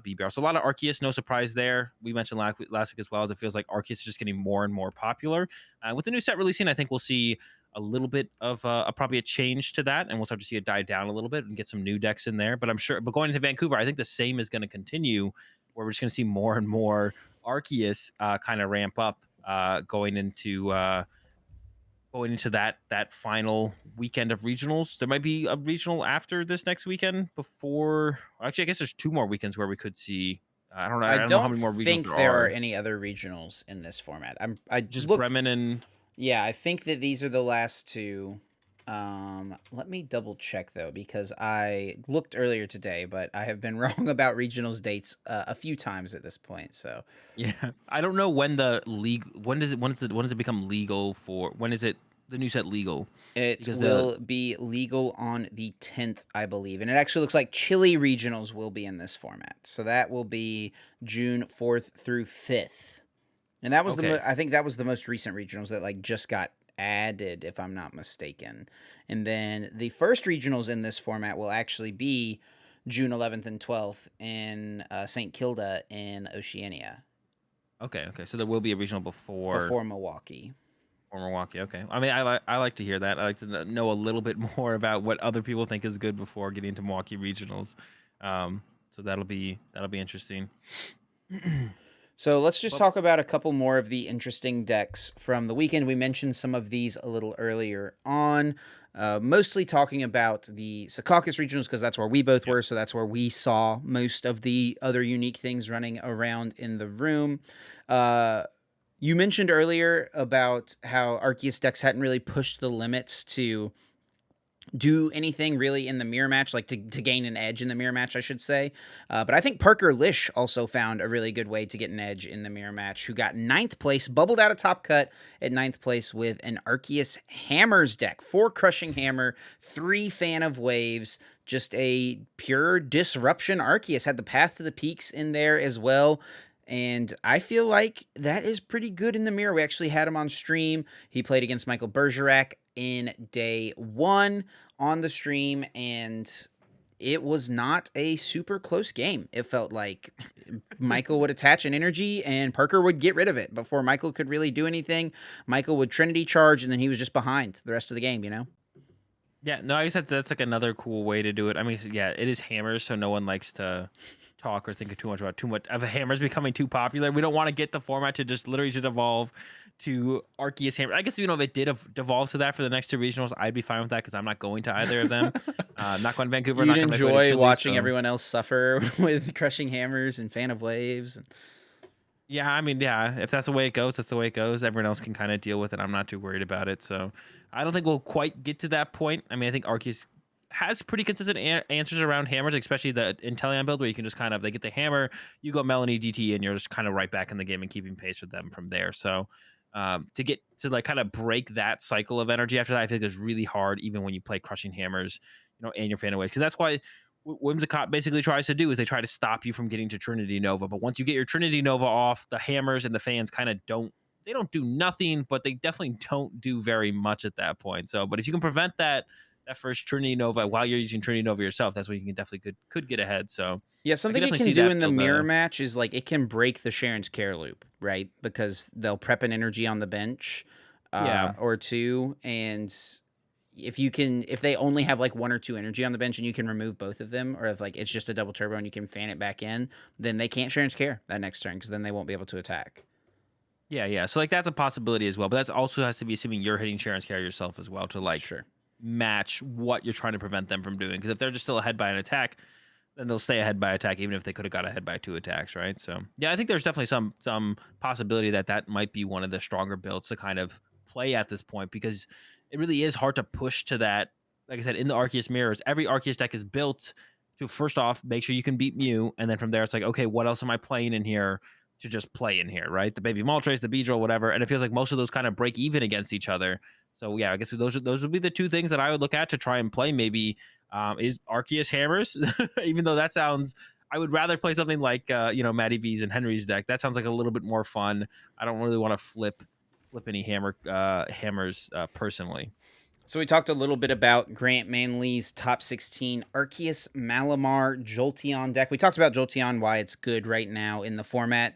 B barrel. So a lot of Arceus, no surprise there. We mentioned last week as well, as it feels like Arceus is just getting more and more popular. With the new set releasing, I think we'll see a little bit of probably a change to that, and we'll start to see it die down a little bit and get some new decks in there. But going into Vancouver, I think the same is going to continue, where we're just going to see more and more Arceus kind of ramp up going into that final weekend of regionals. There might be a regional after this next weekend before. Actually, I guess there's 2 more weekends where we could see. I don't know. I I don't know how don't many more regionals think there there are are. any other regionals in this format. I Just looked. Bremen and Yeah, I think that these are the last 2. Let me double check though, because I looked earlier today, but I have been wrong about regionals dates a few times at this point. So yeah, I don't know when the league. When does it become legal for? When is it the new set legal? it Because the will be legal on the 10th, I believe. And it actually looks like Chile regionals will be in this format. So that will be June 4th through 5th. And that was okay, I think that was the most recent regionals that like just got added, if I'm not mistaken. And then the first regionals in this format will actually be June 11th and 12th in St. Kilda in Oceania okay. So there will be a regional before before Milwaukee. Milwaukee. Okay. I mean, I like to hear that. I like to know a little bit more about what other people think is good before getting into Milwaukee regionals. So that'll be interesting. So let's just Well, talk about a couple more of the interesting decks from the weekend. We mentioned some of these a little earlier on, mostly talking about the Caucus regionals because that's where we both yep. were. So that's where we saw most of the other unique things running around in the room. You mentioned earlier about how Arceus decks hadn't really pushed the limits to do anything really in the mirror match, like to gain an edge in the mirror match, I should say. But I think Parker Lish also found a really good way to get an edge in the mirror match, who got ninth place, bubbled out of top cut at ninth place with an Arceus Hammers deck. 4 Crushing Hammer, 3 Fan of Waves, just a pure disruption Arceus. Had the Path to the Peaks in there as well. And I feel like that is pretty good in the mirror. We actually had him on stream. He played against Michael Bergerac in day 1 on the stream, and it was not a super close game. It felt like Michael would attach an energy and Parker would get rid of it before Michael could really do anything. Michael would Trinity charge, and then he was just behind the rest of the game, you know? Yeah, no, I guess that's like another cool way to do it. I mean, yeah, it is hammers, so no one likes to talk or think too much about too much of hammers becoming too popular. We don't want to get the format to just literally just evolve to Arceus Hammer. I guess, you know, if it did devolve to that for the next 2 regionals, I'd be fine with that because I'm not going to either of them. I'm not going to Vancouver. You'd not going to enjoy watching everyone else suffer with Crushing Hammers and Fan of Waves. Yeah, I mean, yeah, if that's the way it goes, that's the way it goes. Everyone else can kind of deal with it. I'm not too worried about it. So I don't think we'll quite get to that point. I mean, I think Arceus has pretty consistent answers around hammers, especially the Inteleon build where you can just kind of, they get the hammer, you go Melanie DT, and you're just kind of right back in the game and keeping pace with them from there. So to get to like kind of break that cycle of energy after that, I think is really hard, even when you play Crushing Hammers, you know, and your Fan of Waves, because that's why Whimsicott basically tries to do is they try to stop you from getting to Trinity Nova. But once you get your Trinity Nova off, the hammers and the fans kind of don't do nothing, but they definitely don't do very much at that point. So, but if you can prevent that first Trinity Nova while you're using Trinity Nova yourself, that's when you can definitely could get ahead. So yeah, something it can do in the mirror match is like it can break the Sharon's Care loop, right? Because they'll prep an energy on the bench or 2, and if they only have like 1 or 2 energy on the bench and you can remove both of them, or if like it's just a double turbo and you can fan it back in, then they can't Sharon's Care that next turn because then they won't be able to attack. Yeah. So like that's a possibility as well, but that also has to be assuming you're hitting Sharon's Care yourself as well to like match what you're trying to prevent them from doing. Because if they're just still ahead by an attack, then they'll stay ahead by attack even if they could have got ahead by 2 attacks, right? So yeah, I think there's definitely some possibility that might be one of the stronger builds to kind of play at this point, because it really is hard to push to that. Like I said, in the Arceus mirrors, every Arceus deck is built to first off make sure you can beat Mew, and then from there it's like, okay, what else am I playing in here to just play in here, right? The Baby Moltres, the Beedrill, whatever, and it feels like most of those kind of break even against each other. So yeah, I guess those would be the 2 things that I would look at to try and play. Maybe is Arceus Hammers, even though that sounds. I would rather play something like Matty V's and Henry's deck. That sounds like a little bit more fun. I don't really want to flip any hammers personally. So we talked a little bit about Grant Manley's top 16 Arceus Malamar Jolteon deck. We talked about Jolteon, why it's good right now in the format.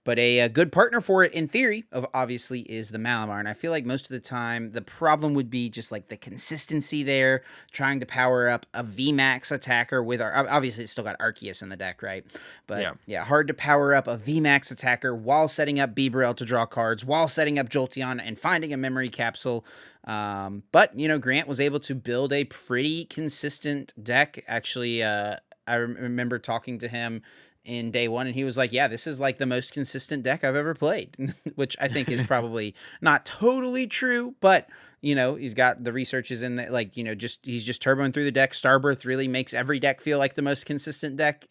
But a good partner for it, in theory, obviously, is the Malamar. And I feel like most of the time, the problem would be just like the consistency there, trying to power up a VMAX attacker with obviously, it's still got Arceus in the deck, right? But yeah, hard to power up a VMAX attacker while setting up Bibarel to draw cards, while setting up Jolteon and finding a memory capsule. But, Grant was able to build a pretty consistent deck. Actually, I remember talking to him in day 1, and he was like, yeah, this is like the most consistent deck I've ever played, which I think is probably not totally true, but he's got the researches in there, like, he's just turboing through the deck. Starbirth really makes every deck feel like the most consistent deck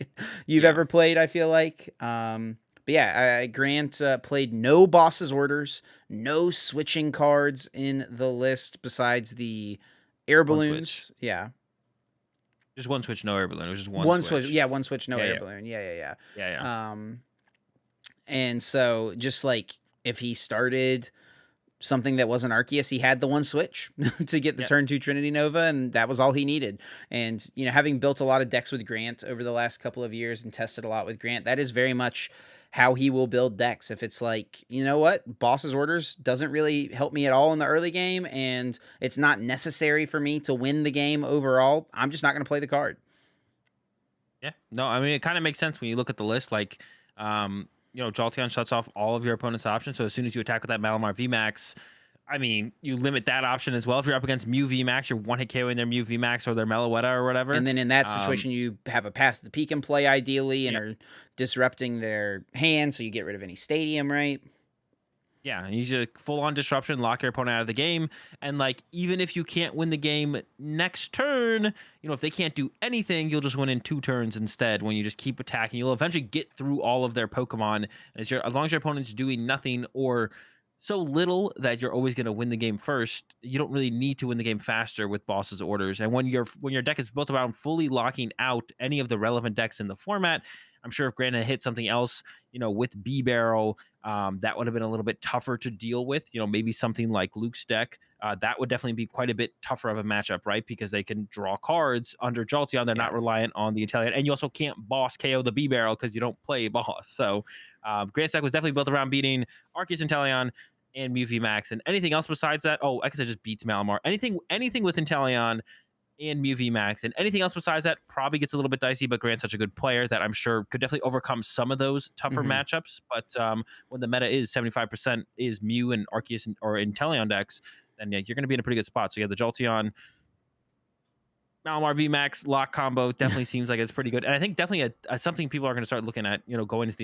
you've ever played, I feel like. But yeah, Grant played no boss's orders, no switching cards in the list besides the air balloons. Yeah. Just 1 switch, no air balloon. It was just one switch. Yeah, 1 switch, no air balloon. Yeah. And so just like if he started something that wasn't Arceus, he had the 1 switch to get the turn 2 Trinity Nova, and that was all he needed. And, having built a lot of decks with Grant over the last couple of years and tested a lot with Grant, that is very much how he will build decks. If it's like, you know what, boss's orders doesn't really help me at all in the early game, and it's not necessary for me to win the game overall, I'm just not going to play the card. Yeah, no, I mean, it kind of makes sense when you look at the list. Like, Jolteon shuts off all of your opponent's options. So as soon as you attack with that Malamar VMAX, I mean, you limit that option as well. If you're up against Mew VMAX, you're 1-hit KOing their Mew VMAX or their Meloetta or whatever. And then in that situation, you have a Pass the Peak in play ideally, and are disrupting their hand, so you get rid of any Stadium, right? Yeah, you just full on disruption, lock your opponent out of the game, and like even if you can't win the game next turn, if they can't do anything, you'll just win in 2 turns instead. When you just keep attacking, you'll eventually get through all of their Pokemon as long as your opponent's doing nothing or so little that you're always going to win the game first. You don't really need to win the game faster with bosses orders. And when your deck is built around fully locking out any of the relevant decks in the format, I'm sure if Grant had hit something else, with B Barrel, that would have been a little bit tougher to deal with. Maybe something like Luke's deck. That would definitely be quite a bit tougher of a matchup, right? Because they can draw cards under Jolteon. They're Yeah. not reliant on the Italian. And you also can't boss KO the B Barrel because you don't play boss. So Grant's deck was definitely built around beating Arceus Inteleon and Mew VMAX. And anything else besides that, I guess it just beats Malamar. Anything with Inteleon and Mew VMAX. And anything else besides that probably gets a little bit dicey, but Grant's such a good player that I'm sure could definitely overcome some of those tougher Mhm. matchups. But when the meta is 75% is Mew and Arceus or Inteleon decks, then yeah, you're going to be in a pretty good spot. So yeah, the Jolteon, Malamar VMAX lock combo definitely seems like it's pretty good. And I think definitely something people are going to start looking at, going into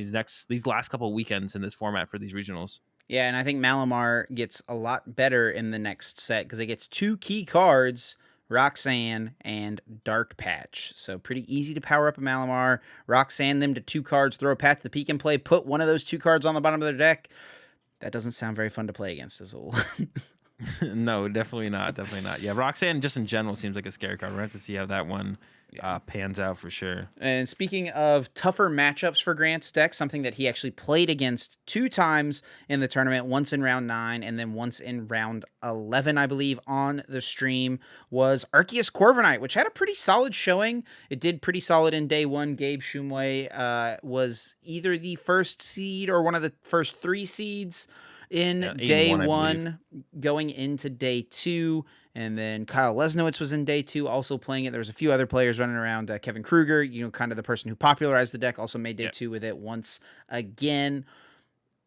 these last couple of weekends in this format for these regionals. Yeah, and I think Malamar gets a lot better in the next set because it gets 2 key cards, Roxanne and Dark Patch. So pretty easy to power up a Malamar, Roxanne them to 2 cards, throw a Path to the Peak and play, put one of those 2 cards on the bottom of their deck. That doesn't sound very fun to play against Azul. No, definitely not. Definitely not. Yeah, Roxanne just in general seems like a scary card. We're going to have to see how that one Yeah. pans out for sure. And speaking of tougher matchups for Grant's deck, something that he actually played against 2 times in the tournament, once in round 9 and then once in round 11, I believe, on the stream, was Arceus Korvernite, which had a pretty solid showing. It did pretty solid in day 1. Gabe Shumway was either the first seed or one of the first 3 seeds Yeah, in 8 and day 1, I believe. 1 going into day 2. And then Kyle Lesnowitz was in day 2, also playing it. There was a few other players running around. Kevin Kruger, kind of the person who popularized the deck, also made day Yeah. 2 with it once again.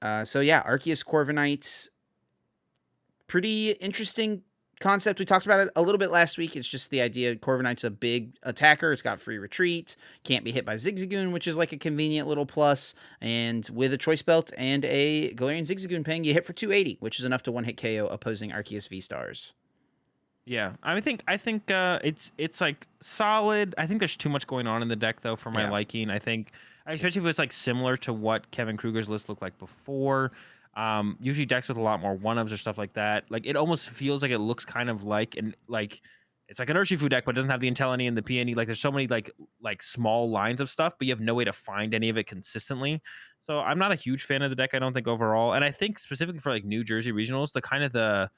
So yeah, Arceus Korvernite, pretty interesting concept. We talked about it a little bit last week. It's just the idea Corviknight's a big attacker. It's got free retreat, can't be hit by Zigzagoon, which is like a convenient little plus. And with a choice belt and a Galarian Zigzagoon ping, you hit for 280, which is enough to one hit KO opposing Arceus V Stars. Yeah, I think it's like solid. I think there's too much going on in the deck though for my Yeah. liking. I think, especially if it's like similar to what Kevin Kruger's list looked like before. Usually decks with a lot more one-ofs or stuff like that. Like it almost feels like it looks kind of like it's like an Urshifu deck, but it doesn't have the Intellinie and the PNE. Like there's so many like small lines of stuff, but you have no way to find any of it consistently. So I'm not a huge fan of the deck. I don't think overall, and I think specifically for like New Jersey regionals, the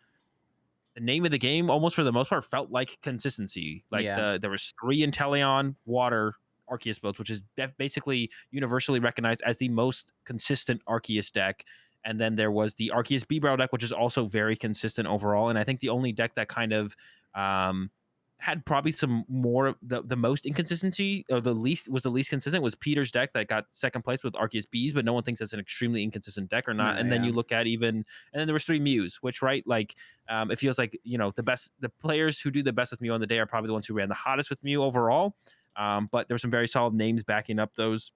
name of the game almost for the most part felt like consistency. Like Yeah. there was 3 Inteleon water Arceus builds, which is basically universally recognized as the most consistent Arceus deck. And then there was the Arceus B-Barrel deck, which is also very consistent overall. And I think the only deck that kind of um, had probably some more the most inconsistency or the least consistent was Peter's deck that got second place with Arceus Bees, but no one thinks that's an extremely inconsistent deck or not. No, And then yeah. you look at and then there was 3 Mews, which right like it feels like the players who do the best with Mew on the day are probably the ones who ran the hottest with Mew overall. But there were some very solid names backing up those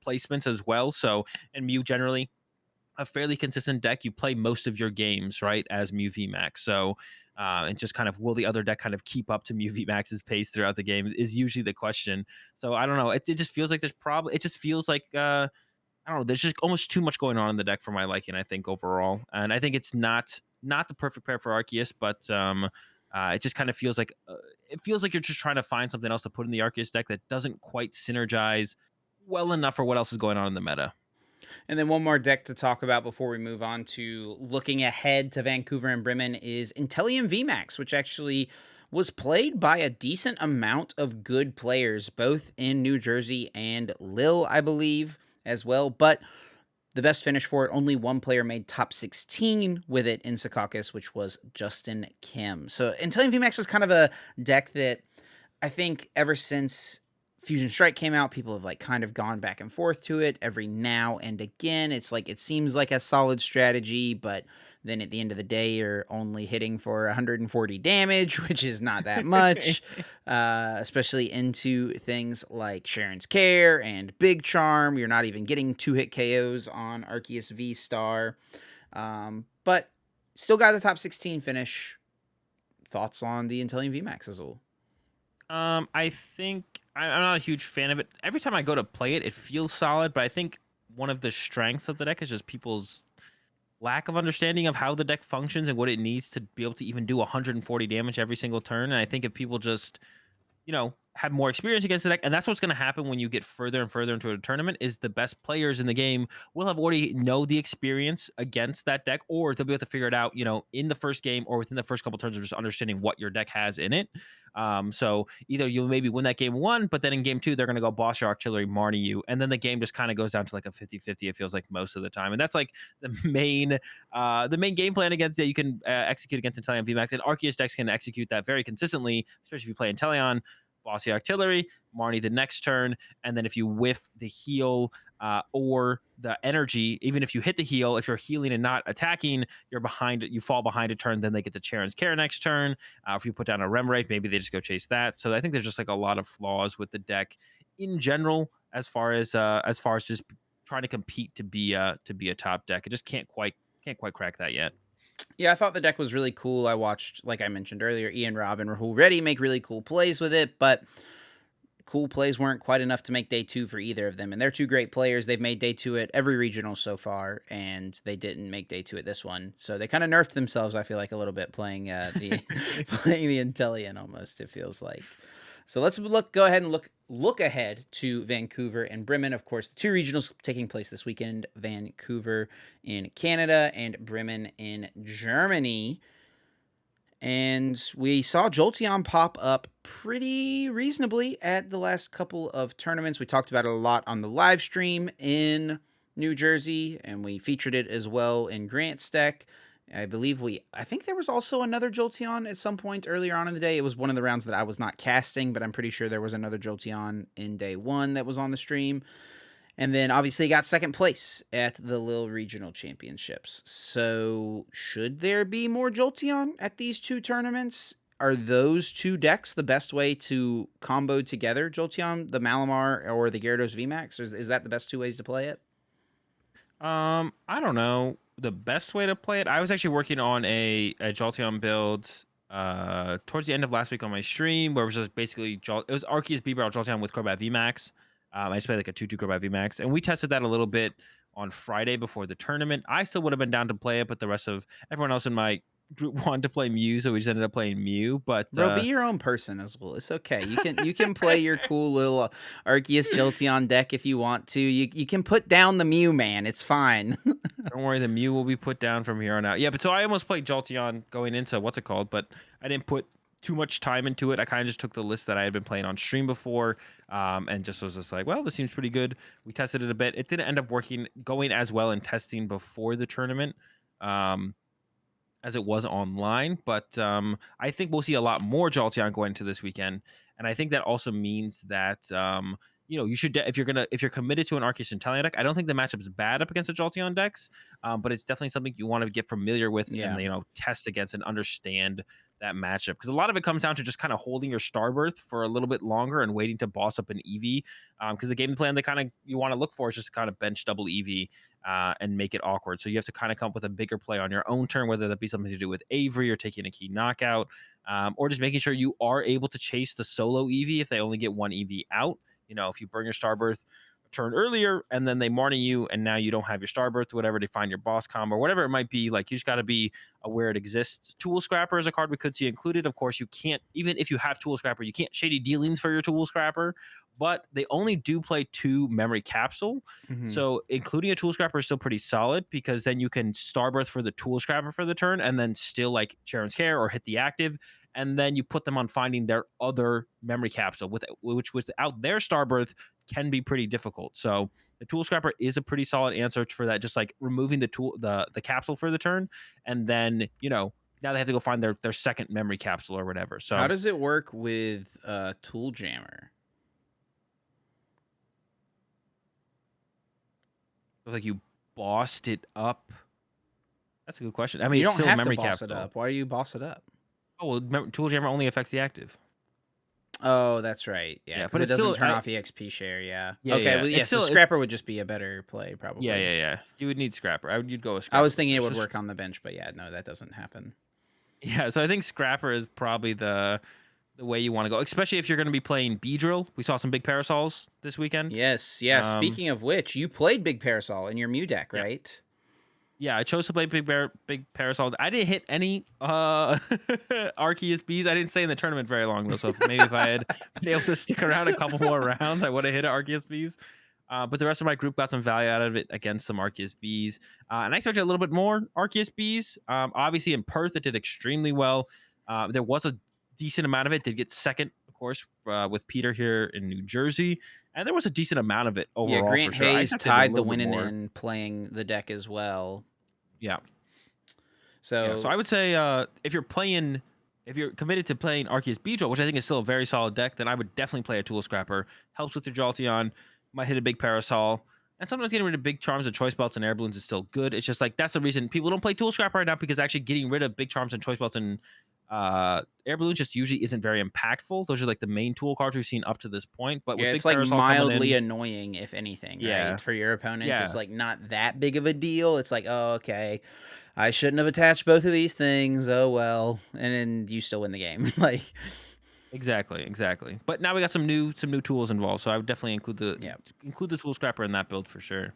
placements as well. So and Mew generally a fairly consistent deck. You play most of your games right as Mew VMAX. So and just kind of will the other deck kind of keep up to Mew VMAX's pace throughout the game is usually the question. So I don't know. It just feels like it just feels like I don't know. There's just almost too much going on in the deck for my liking, I think, overall. And I think it's not the perfect pair for Arceus, but it just kind of feels like you're just trying to find something else to put in the Arceus deck that doesn't quite synergize well enough for what else is going on in the meta. And then one more deck to talk about before we move on to looking ahead to Vancouver and Bremen is Inteleon VMAX, which actually was played by a decent amount of good players, both in New Jersey and Lille, I believe, as well. But the best finish for it, only one player made top 16 with it in Caucus, which was Justin Kim. So Inteleon VMAX is kind of a deck that I think ever since Fusion Strike came out, people have like kind of gone back and forth to it every now and again. It's like it seems like a solid strategy, but then at the end of the day, you're only hitting for 140 damage, which is not that much, especially into things like Sharon's Care and Big Charm. You're not even getting 2-hit KOs on Arceus V Star. But still got the top 16 finish. Thoughts on the Inteleon VMAX, Azul? I think I'm not a huge fan of it. Every time I go to play it, it feels solid, but I think one of the strengths of the deck is just people's lack of understanding of how the deck functions and what it needs to be able to even do 140 damage every single turn. And I think if people just have more experience against the deck. And that's what's going to happen when you get further and further into a tournament is the best players in the game will have already know the experience against that deck, or they'll be able to figure it out, in the first game or within the first couple turns of just understanding what your deck has in it. So either you'll maybe win that game one, but then in game two, they're going to go boss your artillery, Marnie you. And then the game just kind of goes down to like a 50-50, it feels like most of the time. And that's like the main game plan against that you can execute against Inteleon VMAX. And Arceus decks can execute that very consistently, especially if you play Inteleon. Bossy Artillery, Marnie the next turn, and then if you whiff the heal or the energy, even if you hit the heal, if you're healing and not attacking, you're behind it. You fall behind a turn, then they get the Charon's Care next turn. If you put down a Remoraid, maybe they just go chase that. So I think there's just like a lot of flaws with the deck in general, as far as just trying to compete to be a top deck. It just can't quite crack that yet. Yeah, I thought the deck was really cool. I watched, like I mentioned earlier, Ian Robin already make really cool plays with it, but cool plays weren't quite enough to make day two for either of them. And they're two great players. They've made day two at every regional so far, and they didn't make day two at this one. So they kind of nerfed themselves, I feel like, a little bit playing the playing the Inteleon almost, it feels like. So let's go ahead and look ahead to Vancouver and Bremen. Of course, the two regionals taking place this weekend: Vancouver in Canada and Bremen in Germany. And we saw Jolteon pop up pretty reasonably at the last couple of tournaments. We talked about it a lot on the live stream in New Jersey, and we featured it as well in Grant's deck. I think there was also another Jolteon at some point earlier on in the day. It was one of the rounds that I was not casting, but I'm pretty sure there was another Jolteon in day one that was on the stream. And then obviously got second place at the Lille Regional Championships. So should there be more Jolteon at these two tournaments? Are those two decks the best way to combo together Jolteon, the Malamar, or the Gyarados VMAX? Is that the best two ways to play it? I don't know the best way to play it. I was actually working on a Jolteon build towards the end of last week on my stream, where it was just basically it was Arceus B-Barrel Jolteon with Crobat VMAX. I just played like a 2-2 Crobat VMAX, and we tested that a little bit on Friday before the tournament. I still would have been down to play it, but the rest of everyone else in my group wanted to play Mew, so we just ended up playing Mew. But Bro, be your own person as well. It's okay. You can play your cool little Arceus Jolteon deck if you want to. You can put down the Mew, man. It's fine. don't worry, the Mew will be put down from here on out. Yeah, but so I almost played Jolteon going into what's it called, but I didn't put too much time into it. I kind of just took the list that I had been playing on stream before, and just was just like, well, this seems pretty good. We tested it a bit. It didn't end up going as well in testing before the tournament as it was online, but I think we'll see a lot more Jolteon going into this weekend, and I think that also means that you should if you're committed to an Arceus Inteleon deck. I don't think the matchup's bad up against the Jolteon decks, but it's definitely something you want to get familiar with Yeah. and test against and understand that matchup, because a lot of it comes down to just kind of holding your Starbirth for a little bit longer and waiting to boss up an EV, because the game plan you want to look for is just kind of bench double EV and make it awkward. So you have to kind of come up with a bigger play on your own turn, whether that be something to do with Avery or taking a key knockout, or just making sure you are able to chase the solo EV if they only get one EV out. If you burn your Starbirth a turn earlier and then they Marnie you and now you don't have your Starbirth, whatever, they find your boss combo or whatever it might be, like you just got to be aware it exists. Tool Scrapper is a card we could see included. Of course, you can't, even if you have Tool Scrapper, you can't Shady Dealings for your Tool Scrapper, but they only do play 2 Memory Capsule. Mm-hmm. So including a Tool Scrapper is still pretty solid, because then you can Starbirth for the Tool Scrapper for the turn and then still like Charon's Care or hit the active, and then you put them on finding their other Memory Capsule, which without their Starbirth can be pretty difficult. So the Tool Scrapper is a pretty solid answer for that, just like removing the capsule for the turn, and then now they have to go find their second Memory Capsule or whatever. So how does it work with Tool Jammer? like you bossed it up. That's a good question. I mean, You it's don't still have a Memory to boss Capsule. it up. Why do you boss it up? Oh, well, Tool Jammer only affects the active. Oh, that's right. Yeah, Yeah, because but it it's doesn't still turn off EXP share. Yeah. yeah, Okay. yeah. Well, yeah. It's So still Scrapper it's would just be a better play, yeah, probably. yeah, yeah. You would need Scrapper. You'd go with I Scrapper was for thinking sure. it would work on the bench, but yeah, no, that doesn't happen. Yeah, so I think Scrapper is probably the way you want to go, especially if you're going to be playing Beedrill. We saw some big parasols this weekend. Yes. Yeah. Um, Speaking of which, you played Big Parasol in your Mew deck, yeah, right? yeah. I chose to play big parasol. I didn't hit any Arceus bees. I didn't stay in the tournament very long though. So maybe if I had been able to stick around a couple more rounds, I would have hit Arceus bees. But the rest of my group got some value out of it against some Arceus bees, and I expected a little bit more Arceus bees. Obviously in Perth, it did extremely well. There was a decent amount of it. Did get second, of course, with Peter here in New Jersey, and there was a decent amount of it Yeah. overall for Grant sure. I Hayes expected a tied the little bit winning more. in playing the deck as well. Yeah. Yeah, so So I would say if you're committed to playing Arceus Beedrill, which I think is still a very solid deck, then I would definitely play a Tool Scrapper. Helps with your Jolteon, might hit a big Parasol, and sometimes getting rid of big Charms and Choice Belts and Air Balloons is still good. It's just like that's the reason people don't play Tool Scrapper right now, because actually getting rid of big Charms and Choice Belts and Air Balloons just usually isn't very impactful. Those are like the main tool cards we've seen up to this point. But with yeah, big it's like Parasol coming mildly in, annoying, if anything, right? yeah, For your opponent, it's yeah, like not that big of a deal. It's like, oh, okay, I shouldn't have attached both of these things. Oh well, and then you still win the game. Like, exactly, exactly. But now we got some new tools involved, so I would definitely yeah, include the Tool Scrapper in that build for sure.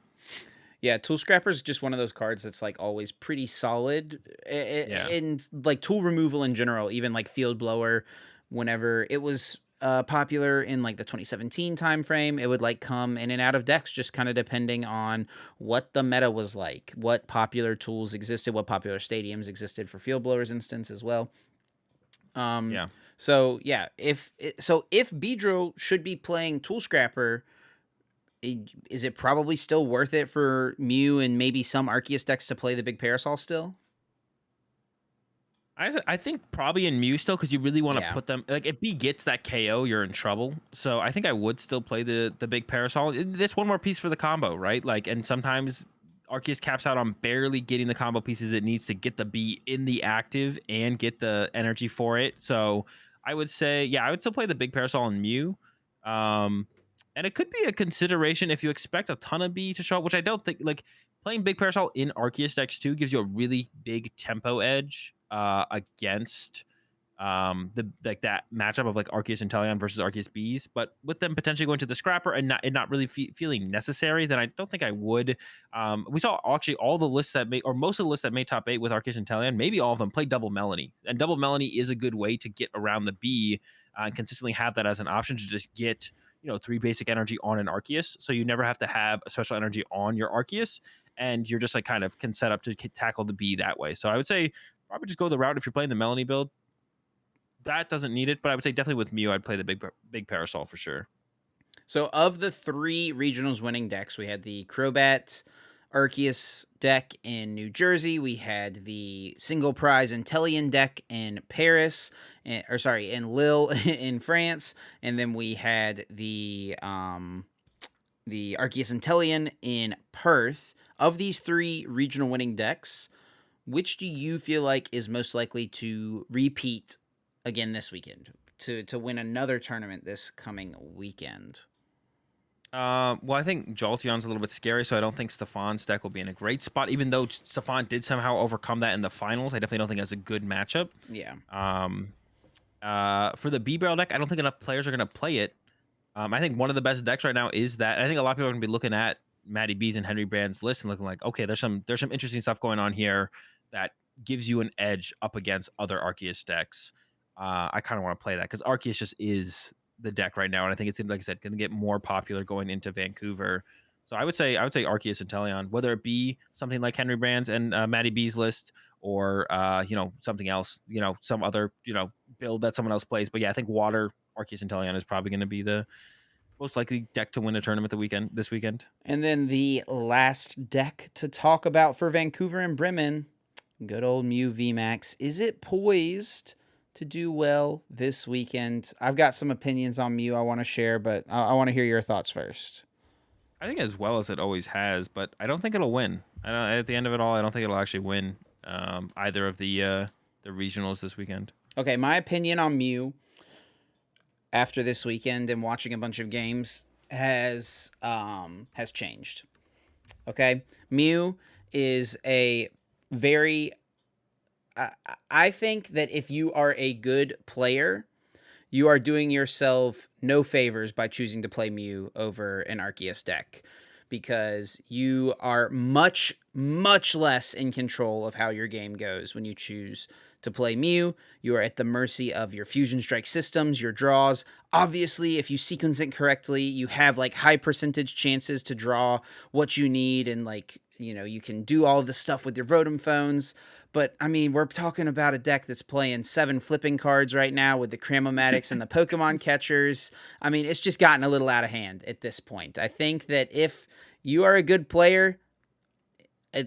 yeah. Tool Scrapper is just one of those cards that's like always pretty solid, Yeah. and like tool removal in general, even like Field Blower, whenever it was popular in like the 2017 timeframe, it would like come in and out of decks just kind of depending on what the meta was like, what popular tools existed, what popular stadiums existed for Field Blower's instance as well. Um, Yeah. so yeah, if Beedrill should be playing Tool Scrapper, is it probably still worth it for Mew and maybe some Arceus decks to play the big Parasol still? I think probably in Mew still, because you really want to Yeah. put them like if B gets that KO, you're in trouble. So I think I would still play the big Parasol. There's one more piece for the combo, right? Like, and sometimes Arceus caps out on barely getting the combo pieces it needs to get the B in the active and get the energy for it. So I would say, yeah, I would still play the big Parasol in Mew. Um, and it could be a consideration if you expect a ton of B to show up, which I don't think. Like playing big Parasol in Arceus decks too gives you a really big tempo edge against the like that matchup of like Arceus Inteleon versus Arceus Bees. But with them potentially going to the Scrapper and not really feeling necessary, then I don't think I would. We saw actually all the lists that made, or most of the lists that made top 8 with Arceus Inteleon, maybe all of them play double Melanie, and double Melanie is a good way to get around the B and consistently have that as an option to just get 3 basic energy on an Arceus, so you never have to have a special energy on your Arceus, and you're just like kind of can set up to tackle the B that way. So I would say probably just go the route if you're playing the Melanie build. That doesn't need it, but I would say definitely with Mew, I'd play the big Parasol for sure. So of the 3 regionals winning decks, we had the Crobat Arceus deck in New Jersey. We had the single prize Inteleon deck in Paris, in Lille in France, and then we had the Arceus Inteleon in Perth. Of these 3 regional winning decks, which do you feel like is most likely to repeat again this weekend, to win another tournament this coming weekend? Well, I think Jolteon's a little bit scary, so I don't think Stefan's deck will be in a great spot. Even though Stefan did somehow overcome that in the finals, I definitely don't think that's a good matchup. Yeah. For the B Barrel deck, I don't think enough players are going to play it. I think one of the best decks right now is that. I think a lot of people are going to be looking at Matty B's and Henry Brand's list and looking like, okay, there's some interesting stuff going on here that gives you an edge up against other Arceus decks. I kind of want to play that because Arceus just is the deck right now, and I think it's, like I said, going to get more popular going into Vancouver. So I would say Arceus and Teleon, whether it be something like Henry Brand's and Matty B's list, or something else, some other build that someone else plays. But yeah, I think Water Arceus and Teleon is probably going to be the most likely deck to win a tournament this weekend. And then the last deck to talk about for Vancouver and Bremen, good old Mew VMAX. Is it poised to do well this weekend? I've got some opinions on Mew I want to share, but I want to hear your thoughts first. I think as well as it always has, but I don't think it'll win. At the end of it all, I don't think it'll actually win either of the regionals this weekend. Okay, my opinion on Mew. after this weekend and watching a bunch of games has changed. Okay, Mew is a very. I I think that if you are a good player, you are doing yourself no favors by choosing to play Mew over an Arceus deck because you are much, much less in control of how your game goes when you choose to play Mew. You are at the mercy of your Fusion Strike systems, your draws. Obviously, if you sequence it correctly, you have like high percentage chances to draw what you need, and like, you can do all the stuff with your Rotom phones. But I mean, we're talking about a deck that's playing 7 flipping cards right now with the Cramomatics and the Pokemon catchers. I mean, it's just gotten a little out of hand at this point. I think that if you are a good player,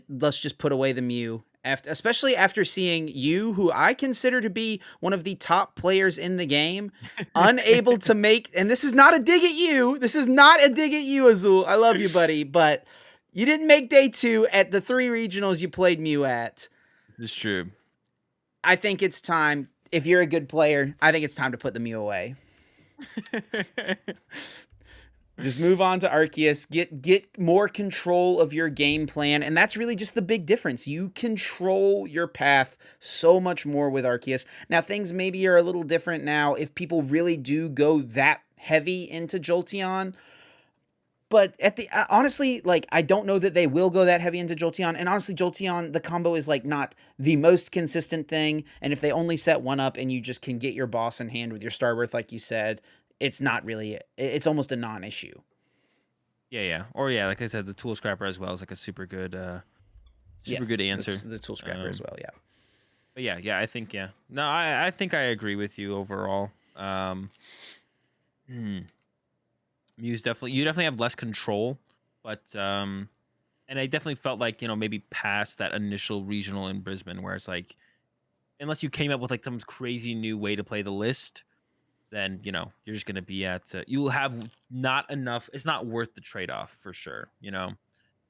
let's just put away the Mew. Especially after seeing you, who I consider to be one of the top players in the game, unable to make, and this is not a dig at you. This is not a dig at you, Azul. I love you, buddy, but you didn't make day 2 at the 3 regionals you played Mew at. This is true. I think it's time. If you're a good player, I think it's time to put the Mew away. Just move on to Arceus. Get more control of your game plan, and that's really just the big difference. You control your path so much more with Arceus. Now, things maybe are a little different now if people really do go that heavy into Jolteon. But honestly, like, I don't know that they will go that heavy into Jolteon. And honestly, Jolteon, the combo is like not the most consistent thing. And if they only set one up and you just can get your boss in hand with your Starbirth, like you said, it's not really, it's almost a non-issue. Yeah. Or yeah, like I said, the Tool Scrapper as well is like a super good answer. The Tool Scrapper as well, yeah. But yeah, I think No, I think I agree with you overall. Mew's you definitely have less control, but and I definitely felt like, maybe past that initial regional in Brisbane where it's like, unless you came up with like some crazy new way to play the list, then you're just gonna be at you'll have not enough. It's not worth the trade off for sure.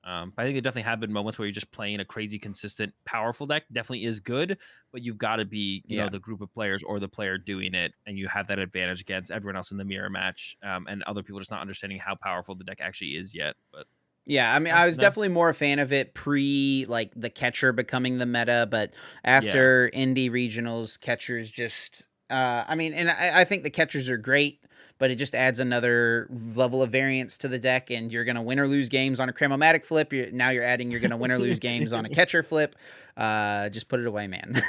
But I think there definitely have been moments where you're just playing a crazy, consistent, powerful deck. Definitely is good, but you've got to be, the group of players or the player doing it, and you have that advantage against everyone else in the mirror match, and other people just not understanding how powerful the deck actually is yet. But yeah, I mean, I was definitely more a fan of it pre like the catcher becoming the meta, but after indie regionals, catchers just, I mean, and I think the catchers are great, but it just adds another level of variance to the deck, and you're going to win or lose games on a Cramomatic flip. Now you're adding you're going to win or lose games on a catcher flip. Just put it away, man.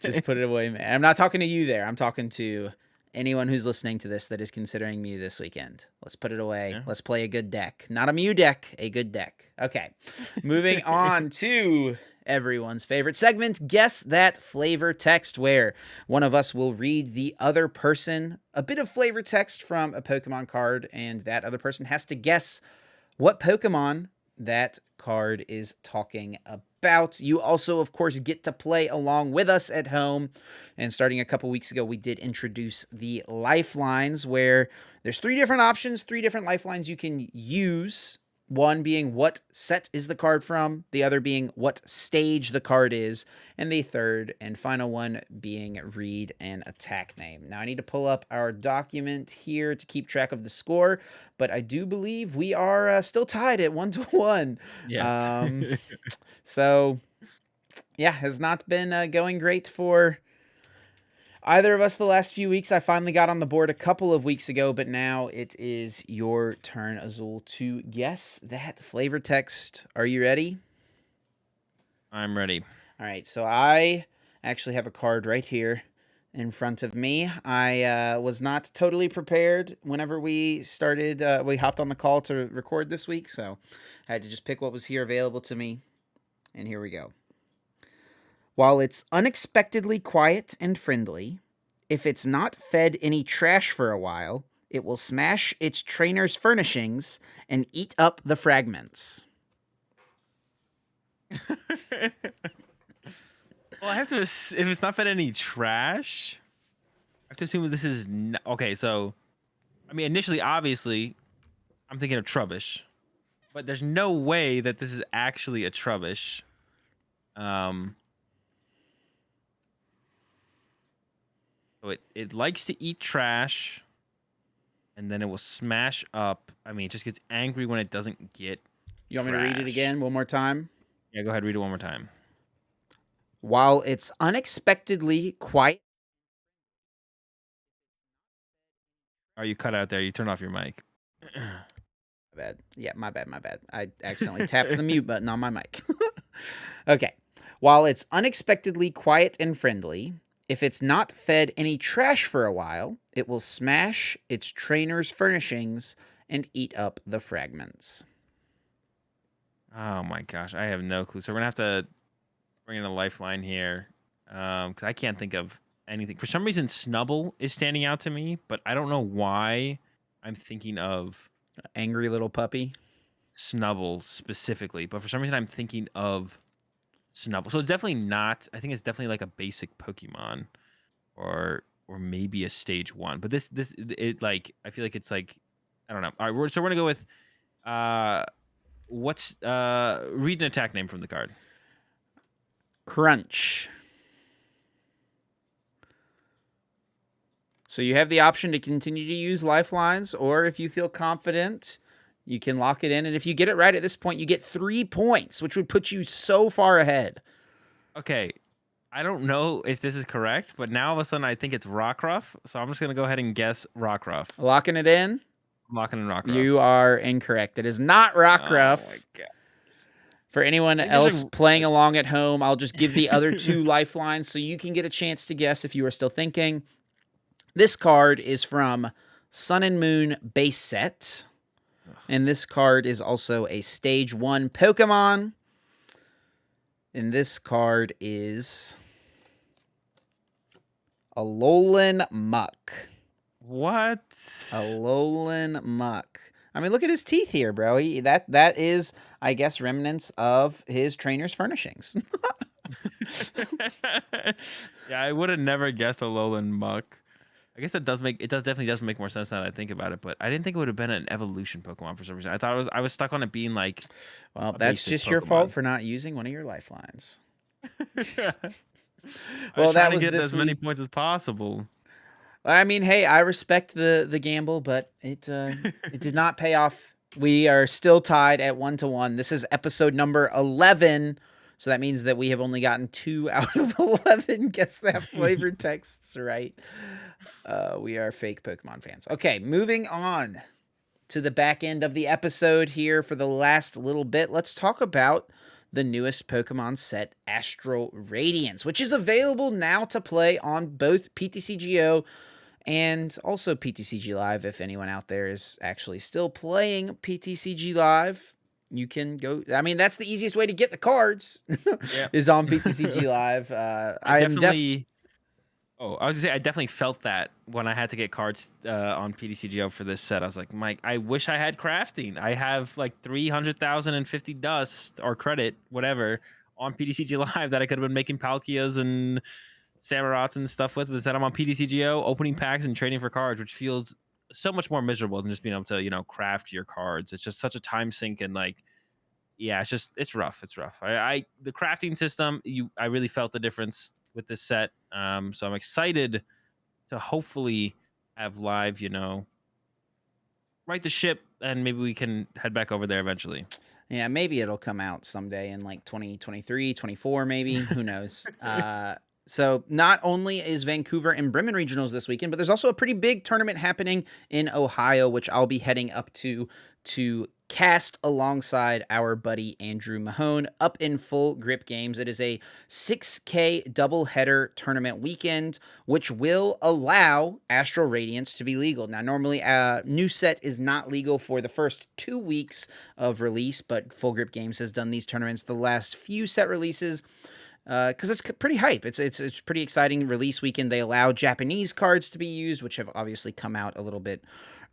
Just put it away, man. I'm not talking to you there. I'm talking to anyone who's listening to this that is considering Mew this weekend. Let's put it away. Yeah. Let's play a good deck. Not a Mew deck, a good deck. Okay. Moving on to everyone's favorite segment, Guess That Flavor Text, where one of us will read the other person a bit of flavor text from a Pokemon card, and that other person has to guess what Pokemon that card is talking about. You also, of course, get to play along with us at home. And starting a couple weeks ago, we did introduce the lifelines, where there's 3 different options, 3 different lifelines you can use. One being what set is the card from, the other being what stage the card is, and the third and final one being read an attack name. Now, I need to pull up our document here to keep track of the score, but I do believe we are still tied at 1-1. Yeah. So, yeah, has not been going great for either of us the last few weeks. I finally got on the board a couple of weeks ago, but now it is your turn, Azul, to guess that flavor text. Are you ready? I'm ready. All right, so I actually have a card right here in front of me. I was not totally prepared whenever we started. We hopped on the call to record this week, so I had to just pick what was here available to me, and here we go. While it's unexpectedly quiet and friendly, if it's not fed any trash for a while, it will smash its trainer's furnishings and eat up the fragments. Well, I have to, if it's not fed any trash, I have to assume this is, okay, so, I mean, initially, obviously, I'm thinking of Trubbish, but there's no way that this is actually a Trubbish. So So it likes to eat trash, and then it will smash up. I mean, it just gets angry when it doesn't get You want me to read it trash. again one more time? Yeah, go ahead, read it one more time. While it's unexpectedly quiet. Oh, you cut out there. You turn off your mic. Bad. Yeah, my bad, my bad. I accidentally tapped the mute button on my mic. Okay. While it's unexpectedly quiet and friendly, if it's not fed any trash for a while, it will smash its trainer's furnishings and eat up the fragments. Oh my gosh, I have no clue. So we're gonna have to bring in a lifeline here, because I can't think of anything. For some reason, Snubble is standing out to me, but I don't know why I'm thinking of Angry little puppy. Snubble specifically. But for some reason, I'm thinking of Snubble. So it's definitely not. I think it's definitely like a basic Pokemon, or maybe a stage 1. But this it like I feel like it's like I don't know. All right, so we're gonna go with uh what's read an attack name from the card. Crunch. So you have the option to continue to use lifelines, or if you feel confident, you can lock it in. And if you get it right at this point, you get 3 points, which would put you so far ahead. Okay, I don't know if this is correct, but now all of a sudden I think it's Rockruff. So I'm just gonna go ahead and guess Rockruff. Locking it in? I'm locking in Rockruff. You are incorrect. It is not Rockruff. Oh my god. For anyone I think there's else playing along at home, I'll just give the other 2 lifelines so you can get a chance to guess if you are still thinking. This card is from Sun and Moon base set. And this card is also a stage 1 Pokemon. And this card is Alolan Muck. What? Alolan Muck. I mean, look at his teeth here, bro. That is, I guess, remnants of his trainer's furnishings. Yeah, I would have never guessed a Alolan Muck. I guess it definitely does make more sense now that I think about it, but I didn't think it would have been an evolution Pokemon for some reason. I was stuck on it being like Well, a that's basic just your fault Pokemon. for not using one of your lifelines. I Well, was that trying to was get this as many week. points as possible. I mean, hey, I respect the gamble, but it did not pay off. We are still tied at 1-1. This is episode number 11, so that means that we have only gotten 2 out of 11. Guess that flavored texts right. We are fake Pokemon fans. Okay, moving on to the back end of the episode here for the last little bit. Let's talk about the newest Pokemon set, Astral Radiance, which is available now to play on both PTCGO and also PTCG Live. If anyone out there is actually still playing PTCG Live, you can go. I mean, that's the easiest way to get the cards Yeah. is on PTCG Live. I definitely. Oh, I was gonna say I definitely felt that when I had to get cards on PDCGO for this set. I was like, Mike, I wish I had crafting. I have like 300,050 dust or credit, whatever, on PDCG Live that I could have been making Palkias and Samurots and stuff with. But instead, I'm on PDCGO opening packs and trading for cards, which feels so much more miserable than just being able to, craft your cards. It's just such a time sink and like, yeah, it's rough. It's rough. I the crafting system, I really felt the difference with this set. So I'm excited to hopefully have live, right the ship, and maybe we can head back over there eventually. Yeah, maybe it'll come out someday in like 2023, 24, maybe. Who knows? So not only is Vancouver and Bremen regionals this weekend, but there's also a pretty big tournament happening in Ohio, which I'll be heading up to cast alongside our buddy Andrew Mahone up in Full Grip Games. It is a 6K doubleheader tournament weekend, which will allow Astral Radiance to be legal. Now, normally a new set is not legal for the first 2 weeks of release, but Full Grip Games has done these tournaments the last few set releases because it's pretty hype. It's pretty exciting release weekend. They allow Japanese cards to be used, which have obviously come out a little bit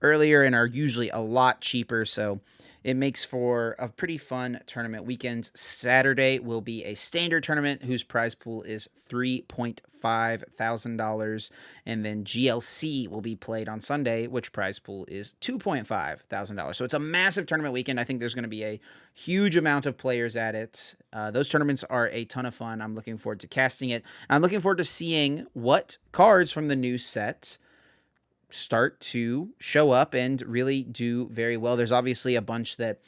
earlier and are usually a lot cheaper. So It makes for a pretty fun tournament weekend. Saturday will be a standard tournament whose prize pool is $3,500, and then GLC will be played on Sunday, which prize pool is $2,500. So it's a massive tournament weekend. I think there's going to be a huge amount of players at it. Those tournaments are a ton of fun. I'm looking forward to casting it. I'm looking forward to seeing what cards from the new set start to show up and really do very well. There's obviously a bunch that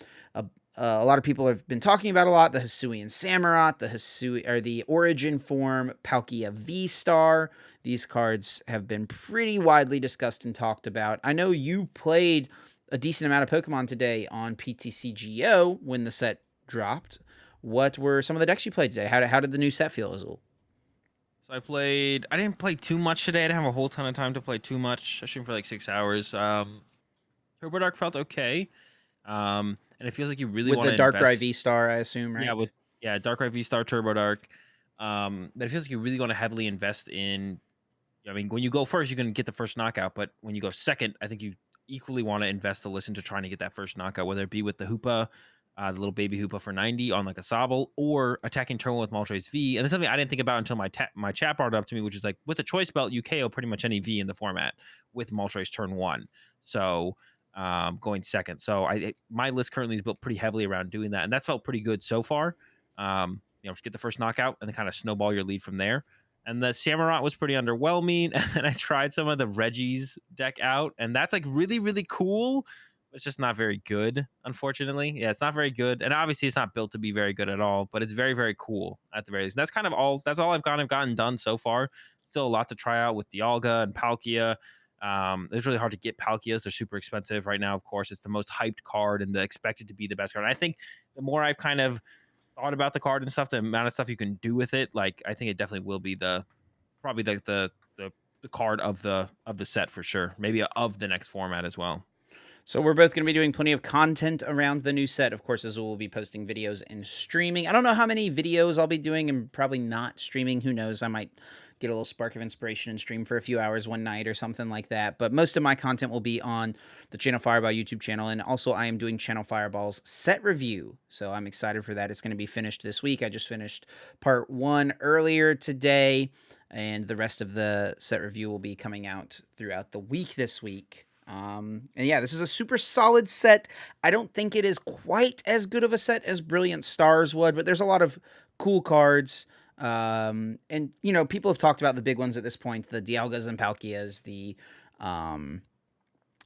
a lot of people have been talking about a lot: the Hisuian Samurott, the Origin form Palkia V-Star. These cards have been pretty widely discussed and talked about. I know you played a decent amount of Pokemon today on PTCGO when the set dropped. What were some of the decks you played today? How did the new set feel, Azul? So I didn't play too much today. I didn't have a whole ton of time to play too much. I streamed for like 6 hours. Turbo Dark felt okay. And it feels like you really With want the to Darkrai invest. V-Star, I assume, right? Darkrai V Star Turbo Dark. But it feels like you really want to heavily invest in. I mean, when you go first, you can get the first knockout, but when you go second, I think you equally want to invest the listen to trying to get that first knockout, whether it be with the Hoopa, the little baby Hoopa for 90 on like a Sobble, or attacking turn one with Moltres V. And that's something I didn't think about until my chat brought it up to me, which is like with the choice belt, you KO pretty much any V in the format with Moltres turn one. So going second. So my list currently is built pretty heavily around doing that, and that's felt pretty good so far. Just get the first knockout and then kind of snowball your lead from there. And the Samurott was pretty underwhelming. And then I tried some of the Reggie's deck out, and that's like really, really cool. It's just not very good, unfortunately. Yeah, it's not very good. And obviously it's not built to be very good at all, but it's very, very cool at the very least. And that's all I've gotten done so far. Still a lot to try out with Dialga and Palkia. It's really hard to get Palkias. They're super expensive right now. Of course, it's the most hyped card and the expected to be the best card. And I think the more I've kind of thought about the card and stuff, the amount of stuff you can do with it, like I think it definitely will be probably the card of the set for sure. Maybe of the next format as well. So we're both going to be doing plenty of content around the new set. Of course, Azul will be posting videos and streaming. I don't know how many videos I'll be doing and probably not streaming. Who knows? I might get a little spark of inspiration and stream for a few hours one night or something like that. But most of my content will be on the Channel Fireball YouTube channel. And also I am doing Channel Fireball's set review. So I'm excited for that. It's going to be finished this week. I just finished part 1 earlier today, and the rest of the set review will be coming out throughout the week this week. And yeah, this is a super solid set. I don't think it is quite as good of a set as Brilliant Stars would, but there's a lot of cool cards. And people have talked about the big ones at this point: the Dialgas and Palkias, the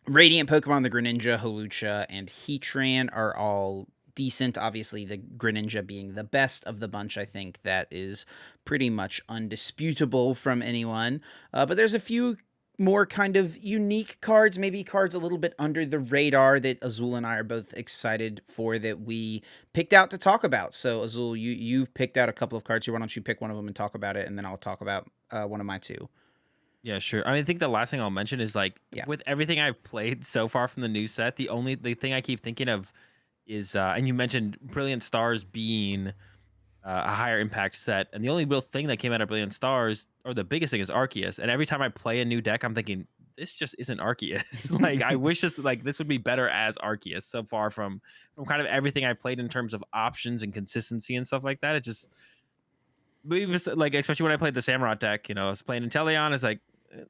Radiant Pokemon, the Greninja, Hawlucha, and Heatran are all decent. Obviously, the Greninja being the best of the bunch. I think that is pretty much undisputable from anyone. But there's a few more kind of unique cards, maybe cards a little bit under the radar that Azul and I are both excited for, that we picked out to talk about. So Azul, you've picked out a couple of cards here. Why don't you pick one of them and talk about it, and then I'll talk about one of my two. Yeah, sure. I think the last thing I'll mention is like Yeah. with everything I've played so far from the new set, the thing I keep thinking of is and you mentioned Brilliant Stars being a higher impact set, and the only real thing that came out of Brilliant Stars, or the biggest thing, is Arceus. And every time I play a new deck, I'm thinking this just isn't Arceus. Like I wish this would be better as Arceus. So far from kind of everything I played in terms of options and consistency and stuff like that, it just like, especially when I played the Samurott deck, I was playing Inteleon. It's like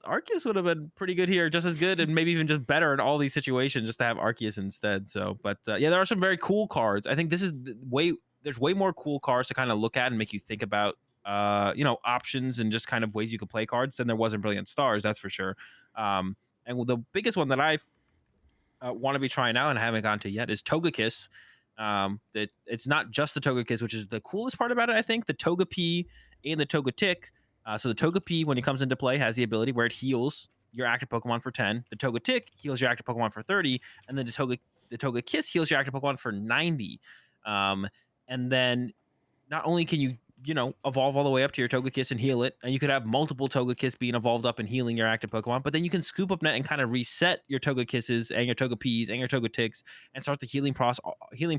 Arceus would have been pretty good here, just as good, and maybe even just better in all these situations, just to have Arceus instead. So, but yeah, there are some very cool cards. I think this is there's way more cool cards to kind of look at and make you think about, options and just kind of ways you could play cards than there was in Brilliant Stars. That's for sure. And the biggest one that I want to be trying out and I haven't gotten to yet is Togekiss. That it's not just the Togekiss, which is the coolest part about it. I think the Togepi and the Togetic. So the Togepi, when it comes into play, has the ability where it heals your active Pokemon for 10. The Togetic heals your active Pokemon for 30, and then the Togekiss heals your active Pokemon for 90. And then not only can you evolve all the way up to your Togekiss and heal it, and you could have multiple Togekiss being evolved up and healing your active Pokemon, but then you can scoop up net and kind of reset your Togekisses and your Togepis and your Togetics and start the healing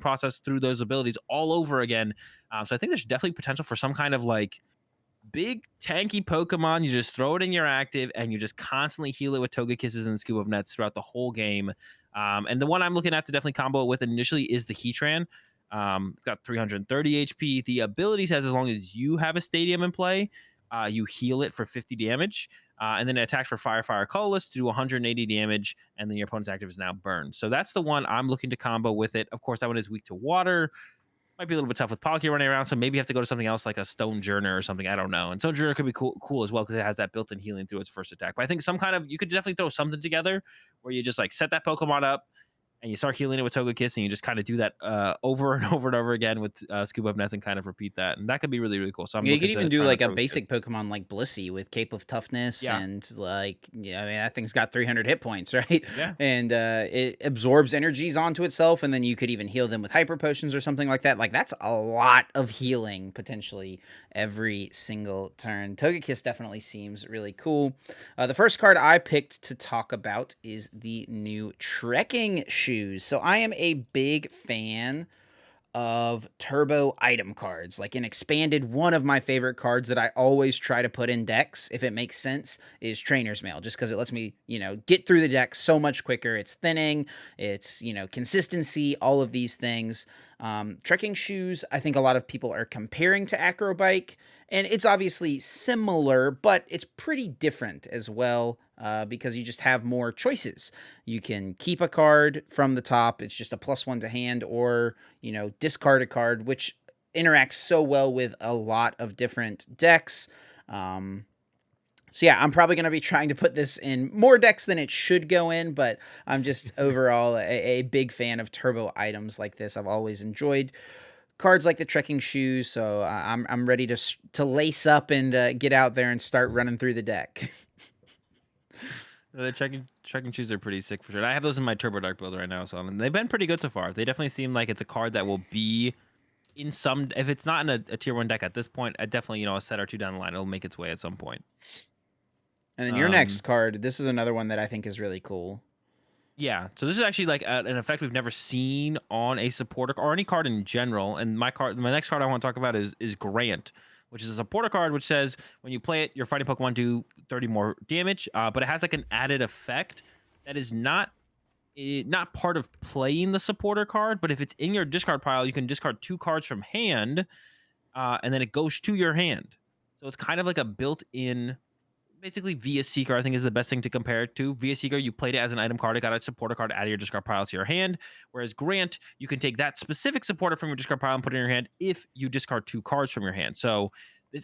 process through those abilities all over again. So I think there's definitely potential for some kind of like big tanky Pokemon. You just throw it in your active, and you just constantly heal it with Togekisses and Scoop of Nets throughout the whole game. And the one I'm looking at to definitely combo it with initially is the Heatran. It's got 330 HP. The ability says as long as you have a Stadium in play, you heal it for 50 damage. And then it attacks for Fire Colorless to do 180 damage, and then your opponent's active is now burned. So that's the one I'm looking to combo with it. Of course, that one is weak to water. Might be a little bit tough with Palkia running around, so maybe you have to go to something else like a Stone Journer or something. I don't know. And Stone Journer could be cool as well because it has that built-in healing through its first attack. But I think some kind of you could definitely throw something together where you just like set that Pokemon up and you start healing it with Togekiss, and you just kind of do that over and over and over again with Scoop Up Nest and kind of repeat that. And that could be really, really cool. So I'm Yeah, you looking could to even do try to like a throw basic this. Pokemon like Blissey with Cape of Toughness, Yeah. and like, yeah, I mean that thing's got 300 hit points, right? Yeah. And it absorbs energies onto itself, and then you could even heal them with hyper potions or something like that. Like that's a lot of healing potentially every single turn. Togekiss definitely seems really cool. The first card I picked to talk about is the new trekking shoes. So I am a big fan of turbo item cards. Like an expanded, one of my favorite cards that I always try to put in decks, if it makes sense, is Trainer's Mail, just because it lets me, get through the deck so much quicker. It's thinning, it's, consistency, all of these things. Trekking shoes, I think a lot of people are comparing to Acrobike, and it's obviously similar, but it's pretty different as well, because you just have more choices. You can keep a card from the top, it's just a +1 to hand, or, discard a card, which interacts so well with a lot of different decks. So yeah, I'm probably going to be trying to put this in more decks than it should go in, but I'm just overall a big fan of turbo items like this. I've always enjoyed cards like the trekking shoes, so I'm ready to lace up and get out there and start running through the deck. The trekking shoes are pretty sick for sure. I have those in my Turbo Dark build right now, so they've been pretty good so far. They definitely seem like it's a card that will be in some. If it's not in a tier 1 deck at this point, I definitely a set or two down the line, it'll make its way at some point. And then your next card, this is another one that I think is really cool. Yeah, so this is actually like an effect we've never seen on a supporter or any card in general. And my next card I want to talk about is Grant, which is a supporter card which says when you play it, your fighting Pokemon do 30 more damage, but it has like an added effect that is not part of playing the supporter card. But if it's in your discard pile, you can discard 2 cards from hand, and then it goes to your hand. So it's kind of like a built-in. Basically, Via Seeker, I think, is the best thing to compare it to. Via Seeker, you played it as an item card. It got a supporter card out of your discard pile to your hand. Whereas Grant, you can take that specific supporter from your discard pile and put it in your hand if you discard 2 cards from your hand. So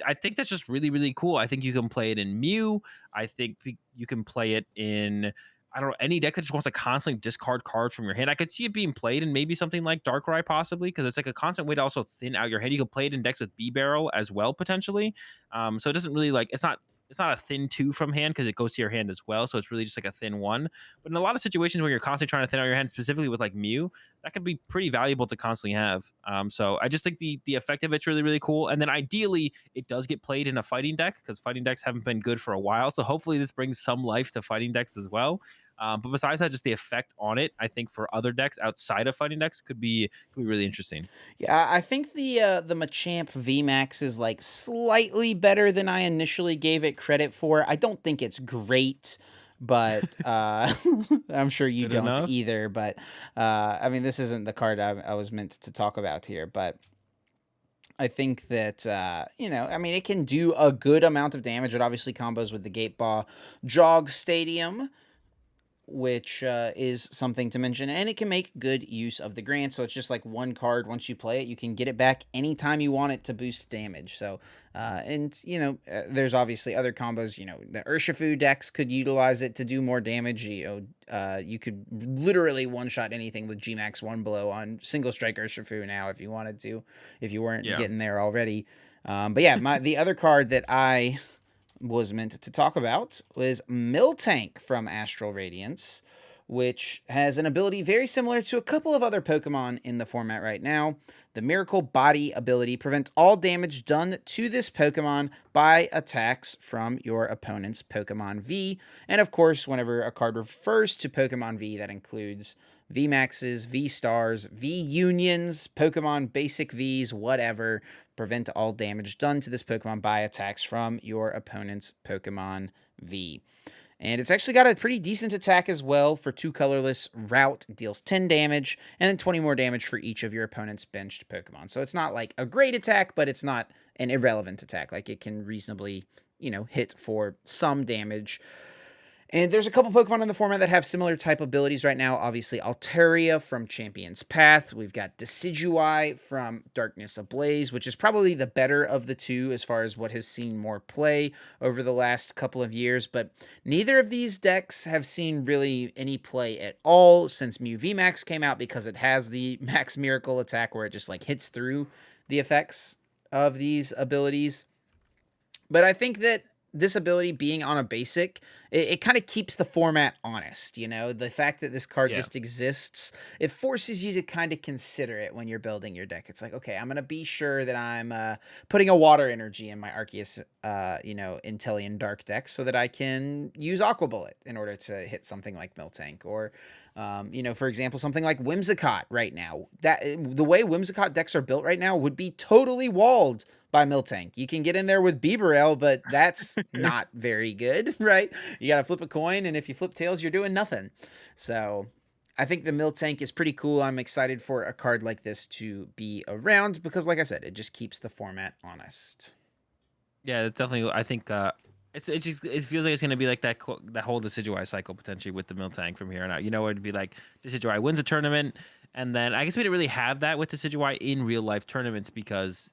I think that's just really, really cool. I think you can play it in Mew. I think you can play it in, I don't know, any deck that just wants to constantly discard cards from your hand. I could see it being played in maybe something like Darkrai possibly, because it's like a constant way to also thin out your hand. You can play it in decks with B-Barrel as well, potentially. So it doesn't really it's not a thin 2 from hand because it goes to your hand as well. So it's really just like a thin 1. But in a lot of situations where you're constantly trying to thin out your hand, specifically with like Mew, that could be pretty valuable to constantly have. So I just think the effect of it's really, really cool. And then ideally, it does get played in a fighting deck because fighting decks haven't been good for a while. So hopefully this brings some life to fighting decks as well. But besides that, just the effect on it, I think for other decks outside of fighting decks could be really interesting. Yeah, I think the Machamp VMAX is like slightly better than I initially gave it credit for. I don't think it's great, but I'm sure you Good don't enough. either. But I mean, this isn't the card I was meant to talk about here, but I think that I mean, it can do a good amount of damage. It obviously combos with the Gate Ball Jog Stadium, which is something to mention, and it can make good use of the grant. So it's just like one card. Once you play it, you can get it back anytime you want it to boost damage. So there's obviously other combos. The Urshifu decks could utilize it to do more damage. You could literally one shot anything with Gmax One Blow on single strike Urshifu now if you wanted to, if you weren't Yeah. getting there already. But yeah, the other card that I was meant to talk about was Miltank from Astral Radiance, which has an ability very similar to a couple of other Pokemon in the format right now. The Miracle Body ability prevents all damage done to this Pokemon by attacks from your opponent's Pokemon V. And of course, whenever a card refers to Pokemon V, that includes VMAXs, V Stars, V Unions, Pokemon Basic Vs, whatever. Prevent all damage done to this Pokemon by attacks from your opponent's Pokemon V. And it's actually got a pretty decent attack as well. For 2 colorless, Route deals 10 damage, and then 20 more damage for each of your opponent's benched Pokemon. So it's not like a great attack, but it's not an irrelevant attack. Like, it can reasonably, hit for some damage. And there's a couple Pokemon in the format that have similar type abilities right now. Obviously, Altaria from Champion's Path. We've got Decidueye from Darkness Ablaze, which is probably the better of the two as far as what has seen more play over the last couple of years. But neither of these decks have seen really any play at all since Mew VMAX came out, because it has the Max Miracle attack where it just like hits through the effects of these abilities. But I think that this ability being on a basic, it kind of keeps the format honest. The fact that this card just exists, it forces you to kind of consider it when you're building your deck. It's like, okay, I'm going to be sure that I'm putting a water energy in my Arceus, Inteleon Dark deck so that I can use Aqua Bullet in order to hit something like Miltank, or for example, something like Whimsicott right now. That the way Whimsicott decks are built right now would be totally walled by Miltank. You can get in there with Bibarel, but that's not very good, right? You got to flip a coin, and if you flip tails, you're doing nothing. So I think the Miltank is pretty cool. I'm excited for a card like this to be around because, like I said, it just keeps the format honest. Yeah, it's definitely. I think it feels like it's going to be like that whole Decidueye cycle potentially with the Miltank from here on out. It'd be like Decidueye wins a tournament, and then I guess we didn't really have that with Decidueye in real life tournaments because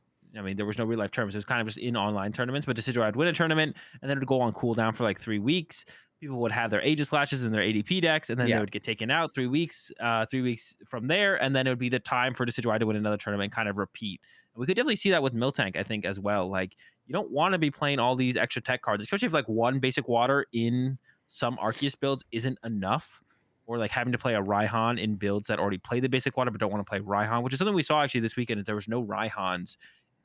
there was no real life tournaments. It was kind of just in online tournaments. But Decidueye would win a tournament, and then it would go on cooldown for like 3 weeks. People would have their Aegislashes in their ADP decks, and then they would get taken out 3 weeks. 3 weeks from there, and then it would be the time for Decidueye to win another tournament, kind of repeat. And we could definitely see that with Miltank, I think, as well. Like, you don't want to be playing all these extra tech cards, especially if like one basic water in some Arceus builds isn't enough, or like having to play a Raihan in builds that already play the basic water but don't want to play Raihan, which is something we saw actually this weekend. That there was no Raihans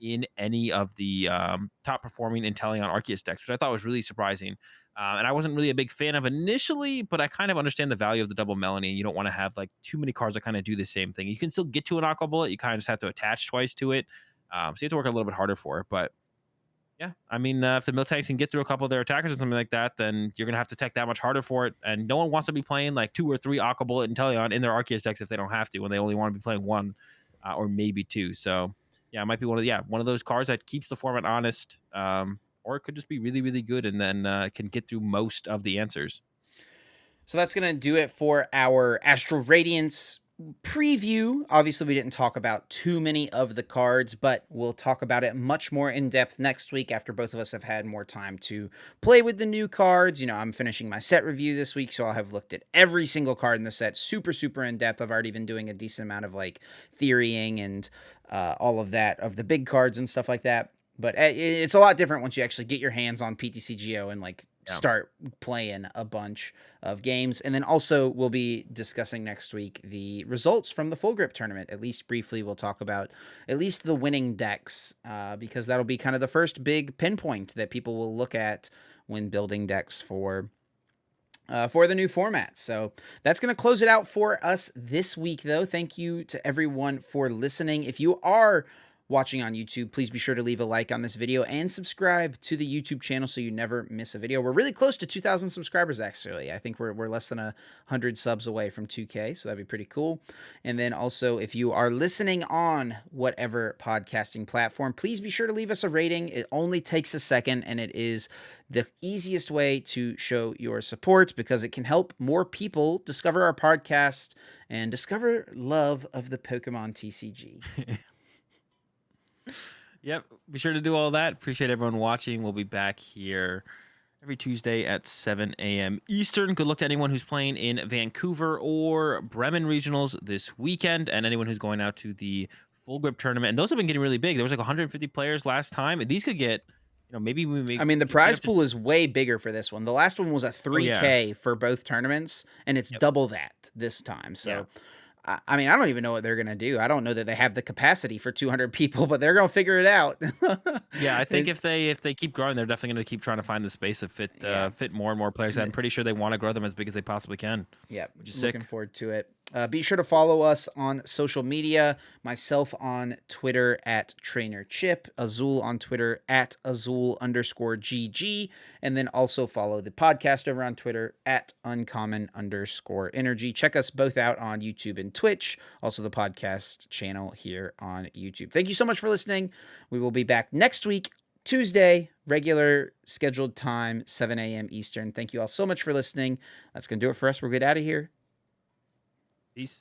in any of the top performing Inteleon Arceus decks, which I thought was really surprising. And I wasn't really a big fan of initially, but I kind of understand the value of the double Melanie. You don't want to have like too many cards that kind of do the same thing. You can still get to an Aqua Bullet. You kind of just have to attach twice to it. So you have to work a little bit harder for it. But yeah, if the Miltanks can get through a couple of their attackers or something like that, then you're going to have to tech that much harder for it. And no one wants to be playing like 2 or 3 Aqua Bullet Inteleon in their Arceus decks if they don't have to, when they only want to be playing 1 or maybe 2. So yeah, it might be one of those cards that keeps the format honest, or it could just be really, really good and then can get through most of the answers. So that's going to do it for our Astral Radiance preview. Obviously, we didn't talk about too many of the cards, but we'll talk about it much more in depth next week after both of us have had more time to play with the new cards. I'm finishing my set review this week, so I'll have looked at every single card in the set super, super in depth. I've already been doing a decent amount of like theorying and all of that of the big cards and stuff like that. But it's a lot different once you actually get your hands on PTCGO and like start playing a bunch of games. And then also we'll be discussing next week the results from the Full Grip tournament. At least briefly, we'll talk about at least the winning decks because that'll be kind of the first big pinpoint that people will look at when building decks for the new format. So that's going to close it out for us this week, though. Thank you to everyone for listening. If you are watching on YouTube, please be sure to leave a like on this video and subscribe to the YouTube channel so you never miss a video. We're really close to 2,000 subscribers, actually. I think we're less than 100 subs away from 2K, so that'd be pretty cool. And then also, if you are listening on whatever podcasting platform, please be sure to leave us a rating. It only takes a second, and it is the easiest way to show your support because it can help more people discover our podcast and discover love of the Pokemon TCG. Yep. Be sure to do all that. Appreciate everyone watching. We'll be back here every Tuesday at 7 a.m. Eastern. Good luck to anyone who's playing in Vancouver or Bremen regionals this weekend, and anyone who's going out to the Full Grip tournament. And those have been getting really big. There was like 150 players last time. These could get, maybe we make. I mean, the prize pool is way bigger for this one. The last one was a 3K for both tournaments, and it's double that this time. So. I mean, I don't even know what they're going to do. I don't know that they have the capacity for 200 people, but they're going to figure it out. Yeah, I think if they keep growing, they're definitely going to keep trying to find the space to fit more and more players. I'm pretty sure they want to grow them as big as they possibly can. Yeah, just looking forward to it. Be sure to follow us on social media. Myself on Twitter at Trainer Chip, Azul on Twitter at Azul_GG, and then also follow the podcast over on Twitter at Uncommon_Energy. Check us both out on YouTube and Twitch, also the podcast channel here on YouTube. Thank you so much for listening. We will be back next week, Tuesday, regular scheduled time, 7 a.m. Eastern. Thank you all so much for listening. That's going to do it for us. We're good out of here. Peace.